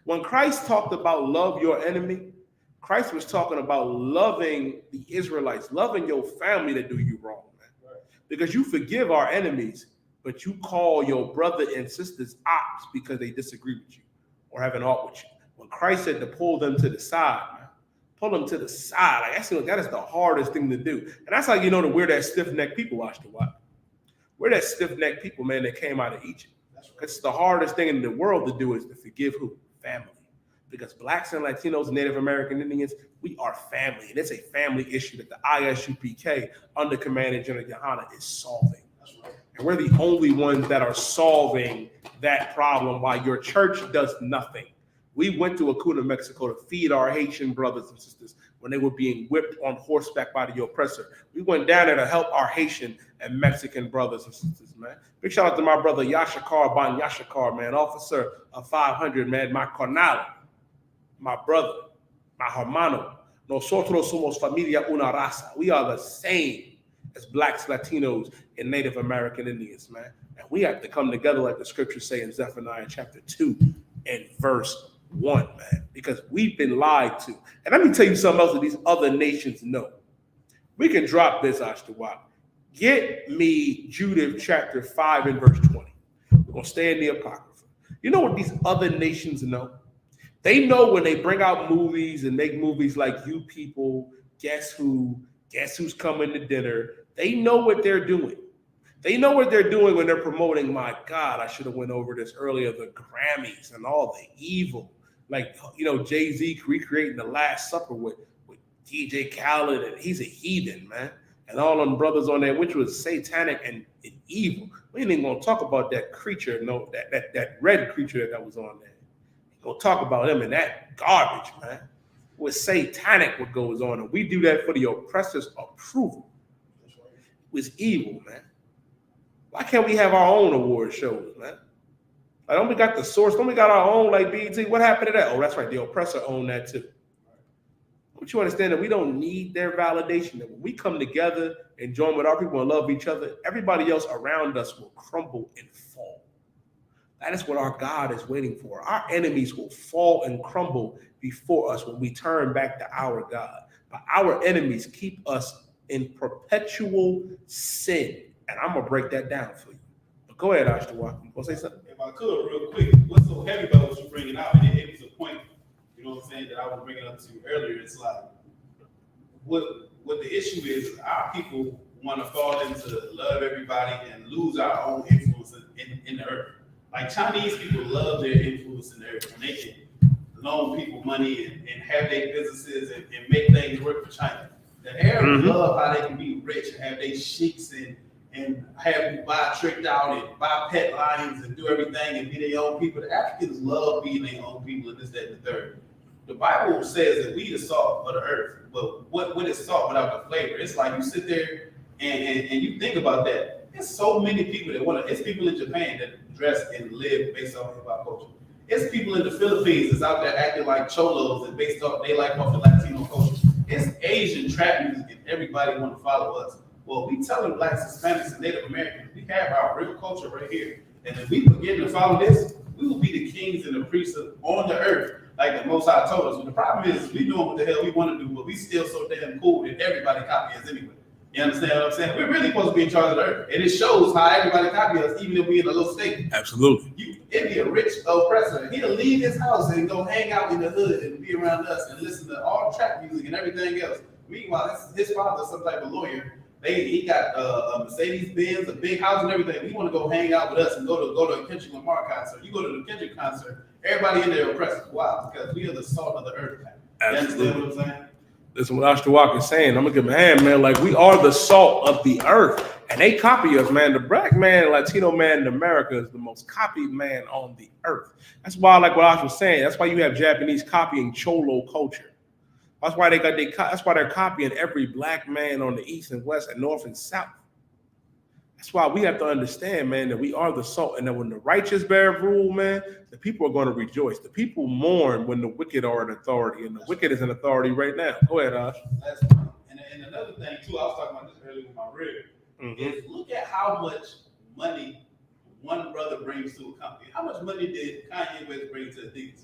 When Christ talked about love your enemy, Christ was talking about loving the Israelites, loving your family that do you wrong, man. Right. Because you forgive our enemies, but you call your brother and sisters ops because they disagree with you or have an art with you. When Christ said to pull them to the side, man, pull them to the side. Like, that is the hardest thing to do. And that's how you know that we're that stiff-necked people, watch the watch. We're that stiff-necked people, man, that came out of Egypt. It's the hardest thing in the world to do is to forgive who? Family. Because blacks and Latinos and Native American Indians, we are family. And it's a family issue that the I.S.U.P.K under Command of General Yohanna is solving. And we're the only ones that are solving that problem while your church does nothing. We went to Acuna, Mexico to feed our Haitian brothers and sisters when they were being whipped on horseback by the oppressor. We went down there to help our Haitian and Mexican brothers and sisters, man. Big shout out to my brother Yashakar Ban Yashakar, man, officer of 500, man, my Cornal. my brother, my hermano. Nosotros somos familia una raza. We are the same as blacks, Latinos, and Native American Indians, man. And we have to come together like the scriptures say in Zephaniah chapter 2 and verse 1, man, because we've been lied to. And let me tell you something else that these other nations know. We can drop this, Isupk. Get me Judith chapter 5 and verse 20. We're going to stay in the Apocrypha. You know what these other nations know? They know when they bring out movies and make movies like You People, Guess Who, Guess Who's Coming to Dinner. They know what they're doing. They know what they're doing when they're promoting, my God, I should have went over this earlier, the Grammys and all the evil. Like, you know, Jay-Z recreating The Last Supper with DJ Khaled, and he's a heathen, man. And all them brothers on there, which was satanic and evil. We ain't even gonna talk about that creature, no, that red creature that was on there. We're gonna talk about him and that garbage, man. It was satanic what goes on, and we do that for the oppressor's approval. It was evil, man. Why can't we have our own award shows, man? Like, don't we got the source? Don't we got our own, like, BET? What happened to that? Oh, that's right, the oppressor owned that too. But you understand that we don't need their validation. That when we come together and join with our people and love each other, everybody else around us will crumble and fall. That is what our God is waiting for. Our enemies will fall and crumble before us when we turn back to our God. But our enemies keep us in perpetual sin. And I'm going to break that down for you. But go ahead, Isupk. You want to say something? If I could, real quick, what's so heavy about what you're bringing out, and it was a point, you know what I'm saying, that I was bringing up to you earlier. It's like, what the issue is, our people want to fall into love everybody and lose our own influence in the earth. Like, Chinese people love their influence in the earth, and they can loan people money and have their businesses and make things work for China. The Arabs love how they can be rich and have their sheiks and have you buy tricked out and buy pet lions and do everything and be their own people. The Africans love being their own people and this, that, and the third. The Bible says that we the salt of the earth, but what is salt without the flavor? It's like you sit there and you think about that. There's so many people that want to, it's people in Japan that dress and live based off of our culture. It's people in the Philippines that's out there acting like cholos and based off, they like off the Latino culture. It's Asian trap music and everybody want to follow us. Well, we telling blacks, Hispanics, and Native Americans, we have our real culture right here. And if we begin to follow this, we will be the kings and the priests on the earth, like the Most High told us. But the problem is, we doing what the hell we want to do, but we still so damn cool that everybody copy us anyway. You understand what I'm saying? We're really supposed to be in charge of the earth. And it shows how everybody copy us, even if we're in a little state. Absolutely. It'd be a rich oppressor. He'll leave his house and go hang out in the hood and be around us and listen to all trap music and everything else. Meanwhile, his father's some type of lawyer. He got a Mercedes Benz, a big house and everything. He want to go hang out with us and go to a Kendrick Lamar concert. You go to the Kendrick concert, everybody in there oppressed. Why? Because we are the salt of the earth. You understand what I'm saying? Listen, what Isupk is saying, I'm gonna give him a hand, man. Like, we are the salt of the earth, and they copy us, man. The black man, Latino man in America is the most copied man on the earth. That's why, like what I was saying, that's why you have Japanese copying Cholo culture. That's why that's why they're copying every black man on the east and west and north and south. That's why we have to understand, man, that we are the salt, and that when the righteous bear rule, man, the people are going to rejoice. The people mourn when the wicked are in authority, and the wicked is in authority right now. Go ahead, Ash. And another thing too, I was talking about this earlier with my rib, is look at how much money one brother brings to a company. How much money did Kanye West bring to Adidas?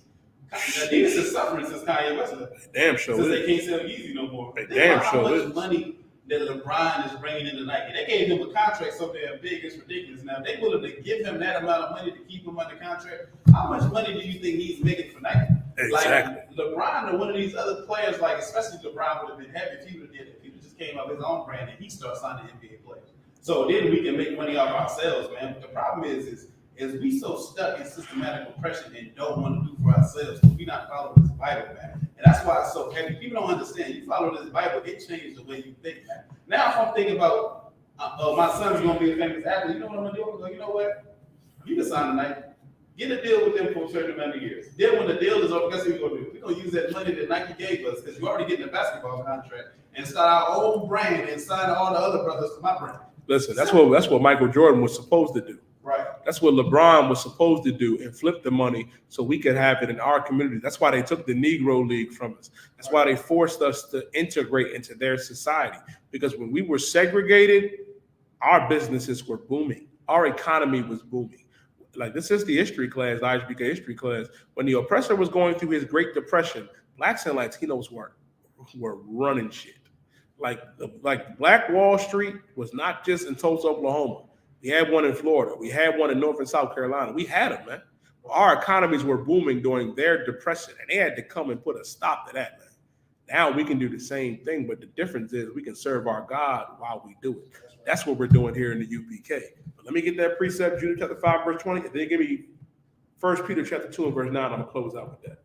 Adidas is suffering since Kanye West left. Damn sure. Since they can't sell Yeezy no more. Damn how sure. Much money that LeBron is bringing into Nike. They gave him a contract so damn big, it's ridiculous. Now, if they willing to give him that amount of money to keep him under contract, how much money do you think he's making for Nike? Exactly. Like LeBron or one of these other players, like especially LeBron would have been happy if he would have did it. If he just came up with his own brand and he started signing NBA players. So then we can make money off ourselves, man. But the problem is we so stuck in systematic oppression and don't want to do for ourselves. We not following this Bible, man. And that's why it's so heavy. People don't understand. You follow this Bible, it changes the way you think, man. Now, if I'm thinking about my son's going to be a famous athlete, you know what I'm going to do? I'm going to go, you know what? You can sign tonight. Get a deal with them for a certain amount of years. Then when the deal is over, guess what we're going to do? We're going to use that money that Nike gave us, because you're already getting a basketball contract, and start our own brand and sign all the other brothers to my brand. Listen, that's what Michael Jordan was supposed to do. Right. That's what LeBron was supposed to do and flip the money so we could have it in our community. That's why they took the Negro League from us. That's why they forced us to integrate into their society. Because when we were segregated, our businesses were booming. Our economy was booming. Like, this is the history class, the I.S.U.P.K history class. When the oppressor was going through his Great Depression, blacks and Latinos were running shit. Like Black Wall Street was not just in Tulsa, Oklahoma. We had one in Florida. We had one in North and South Carolina. We had them, man. Our economies were booming during their depression, and they had to come and put a stop to that, man. Now we can do the same thing, but the difference is we can serve our God while we do it. That's what we're doing here in the UPK. But let me get that precept, Jude chapter 5, verse 20, and then give me 1 Peter chapter 2 and verse 9. I'm going to close out with that.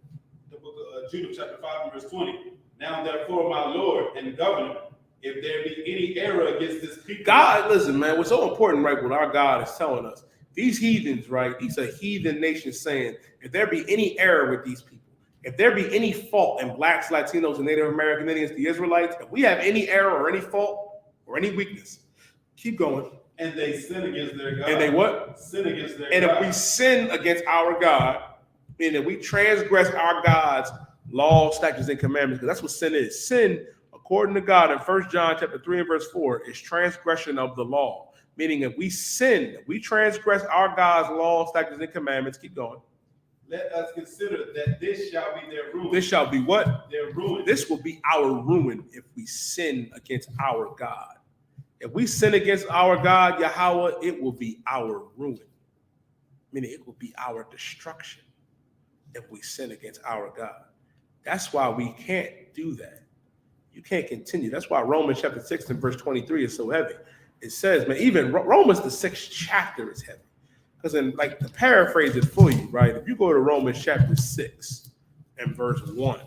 The book of Jude chapter 5 and verse 20. Now therefore, my Lord and Governor, if there be any error against this people. God, listen, man, what's so important, right, what our God is telling us, these heathens, right, these are heathen nations saying, if there be any error with these people, if there be any fault in blacks, Latinos, and Native American Indians, the Israelites, if we have any error or any fault or any weakness, keep going. And they sin against their God. And they what? Sin against their and God. If we sin against our God, meaning we transgress our God's law, statutes, and commandments, because that's what sin is. Sin, according to God, in 1 John chapter 3 and verse 4, is transgression of the law. Meaning if we sin, if we transgress our God's law, statutes, and commandments, keep going. Let us consider that this shall be their ruin. This shall be what? Their ruin. This will be our ruin if we sin against our God. If we sin against our God, Yahweh, it will be our ruin. Meaning it will be our destruction if we sin against our God. That's why we can't do that. You can't continue. That's why Romans chapter 6 and verse 23 is so heavy. It says, man, even Romans, the 6th chapter is heavy. Because to paraphrase it for you, right? If you go to Romans chapter 6 and verse 1,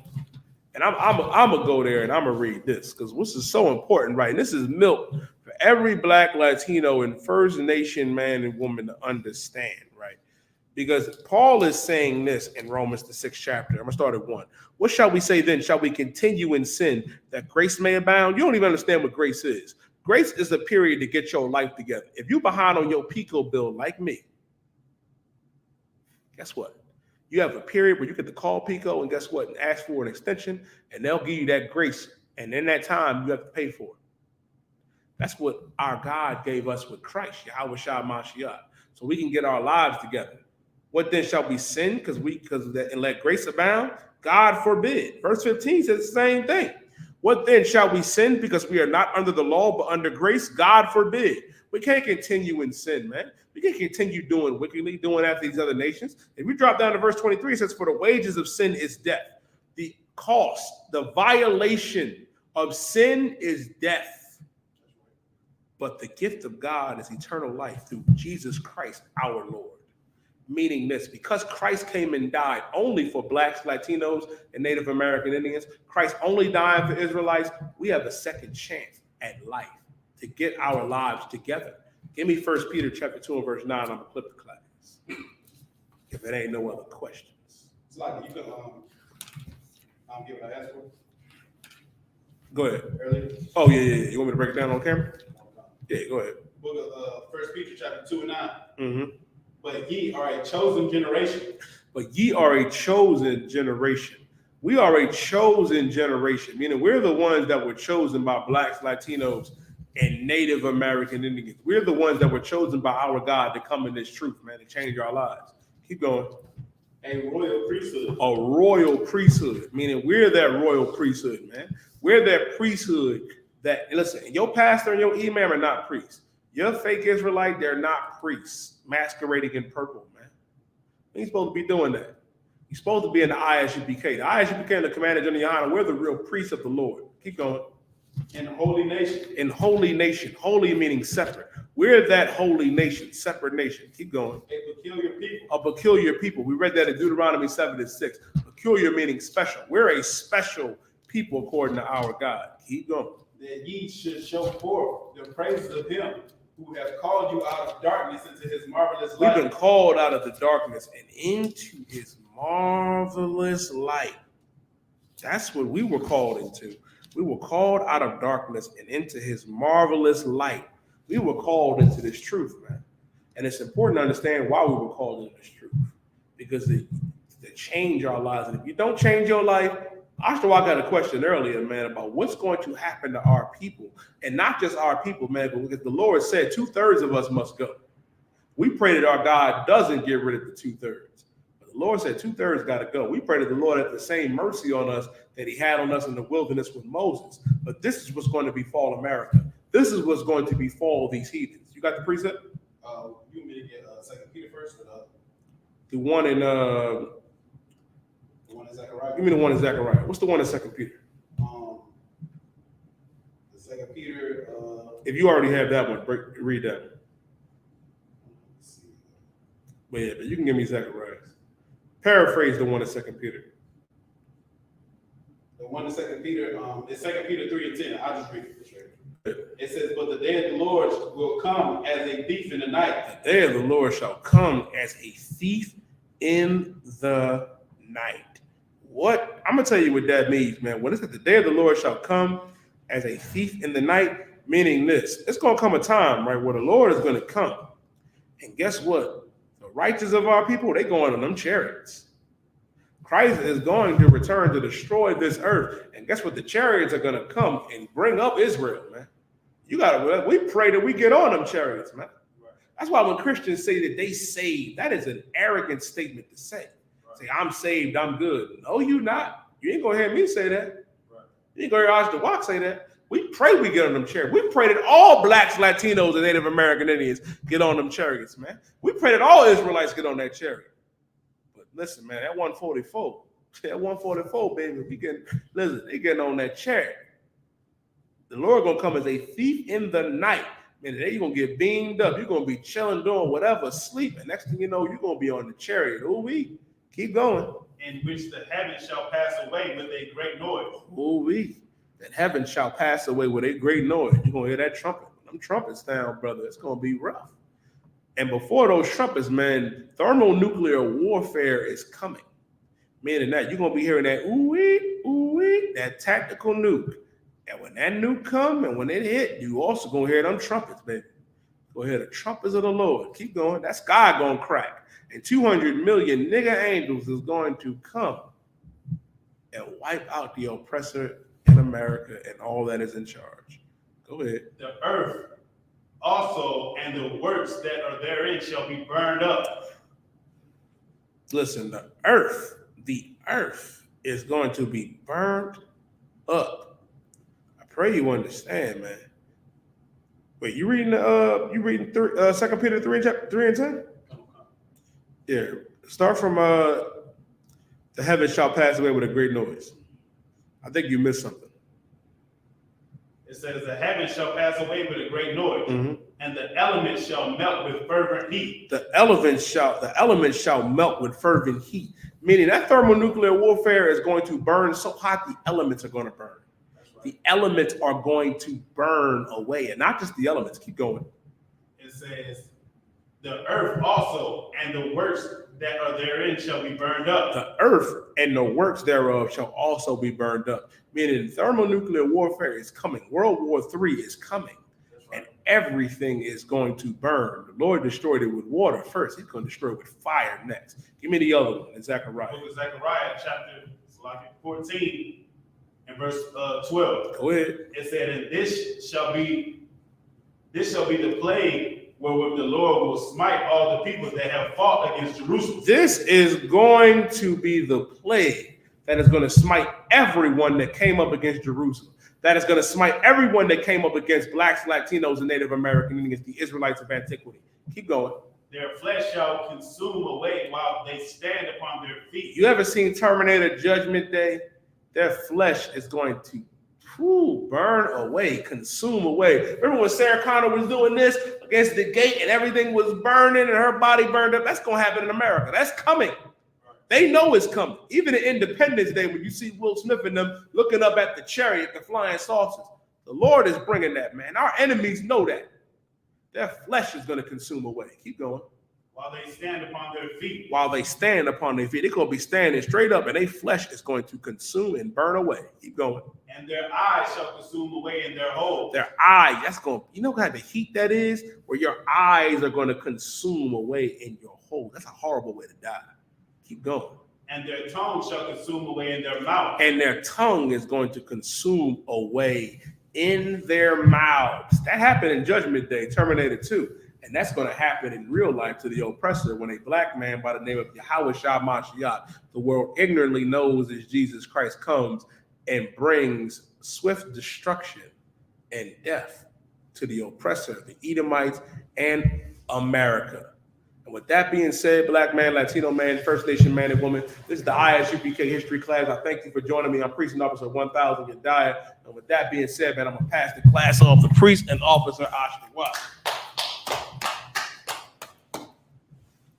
and I'm going to go there and I'm going to read this because this is so important, right? And this is milk for every black, Latino, and First Nation man and woman to understand, right? Because Paul is saying this in Romans, the 6th chapter. I'm going to start at 1. What shall we say then? Shall we continue in sin that grace may abound? You don't even understand what grace is. Grace is a period to get your life together. If you're behind on your PICO bill like me, guess what? You have a period where you get to call PICO and guess what? And ask for an extension, and they'll give you that grace. And in that time, you have to pay for it. That's what our God gave us with Christ, Yahweh Shah Mashiach, so we can get our lives together. What then shall we sin and let grace abound? God forbid. Verse 15 says the same thing. What then shall we sin because we are not under the law but under grace? God forbid. We can't continue in sin, man. We can't continue doing wickedly, doing after these other nations. If we drop down to verse 23, it says, for the wages of sin is death. The cost, the violation of sin is death. But the gift of God is eternal life through Jesus Christ, our Lord. Meaning this, because Christ came and died only for blacks, Latinos, and Native American Indians, Christ only died for Israelites, we have a second chance at life to get our lives together. Give me 1 Peter chapter 2 and verse 9. I'm going to clip the class. If it ain't no other questions. It's like you can give it an answer. Go ahead. Earlier. Oh, yeah. You want me to break it down on camera? Yeah, go ahead. Book of 1 Peter chapter 2 and 9. Mm-hmm. But ye are a chosen generation. But ye are a chosen generation. We are a chosen generation, meaning we're the ones that were chosen by blacks, Latinos, and Native American Indians. We're the ones that were chosen by our God to come in this truth, man, to change our lives. Keep going. A royal priesthood. A royal priesthood, meaning we're that royal priesthood, man. We're that priesthood that, listen, your pastor and your imam are not priests. Your fake Israelite, they're not priests masquerading in purple, man. You ain't supposed to be doing that. You're supposed to be in the I.S.U.P.K. The I.S.U.P.K. and the Commander GEN.YAHANNA, we're the real priests of the Lord. Keep going. In holy nation. In holy nation. Holy meaning separate. We're that holy nation, separate nation. Keep going. A peculiar people. A peculiar people. We read that in Deuteronomy 7 and 6. Peculiar meaning special. We're a special people according to our God. Keep going. That ye should show forth the praises of him who has called you out of darkness into his marvelous light. We've been called out of the darkness and into his marvelous light. That's what we were called into. We were called out of darkness and into his marvelous light. We were called into this truth, man. And it's important to understand why we were called into this truth. Because to change our lives. And if you don't change your life, I got a question earlier, man, about what's going to happen to our people. And not just our people, man, but because the Lord said 2/3 of us must go. We pray that our God doesn't get rid of the 2/3. But the Lord said 2/3 got to go. We pray that the Lord had the same mercy on us that he had on us in the wilderness with Moses. But this is what's going to befall America. This is what's going to befall these heathens. You got the precept? You want me to get 2 Peter first or the other? The one in Zechariah. Give me the one in Zechariah. What's the one in 2 Peter? The 2 Peter. If you already have that one, read that one. Let's see. But yeah, but you can give me Zechariah. Paraphrase the one in 2 Peter. The one in 2 Peter, it's 2 Peter 3:10. I'll just read it straight. It says, "But the day of the Lord will come as a thief in the night." The day of the Lord shall come as a thief in the night. What? I'm going to tell you what that means, man. When it says the day of the Lord shall come as a thief in the night, meaning this. It's going to come a time, right, where the Lord is going to come. And guess what? The righteous of our people, they going on them chariots. Christ is going to return to destroy this earth. And guess what? The chariots are going to come and bring up Israel, man. We pray that we get on them chariots, man. That's why when Christians say that they saved, that is an arrogant statement to say. Say, I'm saved, I'm good. No, you not. You ain't going to hear me say that. You ain't going to hear I.S.U.P.K say that. We pray we get on them chariots. We pray that all blacks, Latinos, and Native American Indians get on them chariots, man. We pray that all Israelites get on that chariot. But listen, man, that 144, baby, they getting on that chariot. The Lord gonna come as a thief in the night. Man, today you're gonna get beamed up. You're gonna be chilling, doing whatever, sleeping. Next thing you know, you're gonna be on the chariot. Ooh-wee. Keep going. In which the heavens shall pass away with a great noise. Ooh-wee. That heaven shall pass away with a great noise. You're gonna hear that trumpet. Them trumpets down, brother. It's gonna be rough. And before those trumpets, man, thermonuclear warfare is coming. Meaning that you're gonna be hearing that ooh-wee, ooh-wee, that tactical nuke. And when that nuke come and when it hit, you also gonna hear them trumpets, baby. Go hear the trumpets of the Lord. Keep going. That sky gonna crack. And 200 million nigger angels is going to come and wipe out the oppressor in America and all that is in charge. Go ahead. The earth also and the works that are therein shall be burned up. Listen, the earth is going to be burned up. I pray you understand, man. Wait, you reading 2 Peter 3:10? Yeah. Start from the heavens shall pass away with a great noise. I think you missed something. It says the heavens shall pass away with a great noise, and the elements shall melt with fervent heat. The elements shall melt with fervent heat. Meaning that thermonuclear warfare is going to burn so hot the elements are going to burn. The elements are going to burn away, and not just the elements. Keep going. It says, the earth also and the works that are therein shall be burned up. The earth and the works thereof shall also be burned up. Meaning thermonuclear warfare is coming. World War III is coming. And everything is going to burn. The Lord destroyed it with water first. He's going to destroy it with fire next. Give me the other one in Zechariah. The book of Zechariah, chapter 14 and verse 12. Go ahead. It said, and this shall be the plague wherewith the Lord will smite all the people that have fought against Jerusalem. This is going to be the plague that is going to smite everyone that came up against Jerusalem. That is going to smite everyone that came up against blacks, Latinos, and Native American Indians, the Israelites of antiquity. Keep going. Their flesh shall consume away while they stand upon their feet. You ever seen Terminator Judgment Day? Their flesh is going to burn away, consume away. Remember when Sarah Connor was doing this against the gate and everything was burning and her body burned up? That's going to happen in America. That's coming. They know it's coming. Even at Independence Day, when you see Will Smith and them looking up at the chariot, the flying saucers, the Lord is bringing that, man. Our enemies know that. Their flesh is going to consume away. Keep going. While they stand upon their feet. While they stand upon their feet. They're going to be standing straight up, and their flesh is going to consume and burn away. Keep going. And their eyes shall consume away in their holes. Their eyes, that's going to, you know what kind of heat that is? Where your eyes are going to consume away in your hole. That's a horrible way to die. Keep going. And their tongue shall consume away in their mouth. And their tongue is going to consume away in their mouths. That happened in Judgment Day, Terminator 2. And that's going to happen in real life to the oppressor when a black man by the name of Yahweh, the world ignorantly knows as Jesus Christ, comes and brings swift destruction and death to the oppressor, the Edomites, and America. And with that being said, black man, Latino man, First Nation man and woman, this is the I.S.U.P.K history class. I thank you for joining me. I'm Priest and Officer 1000 Yediah. And with that being said, man, I'm going to pass the class off to Priest and Officer Isupk.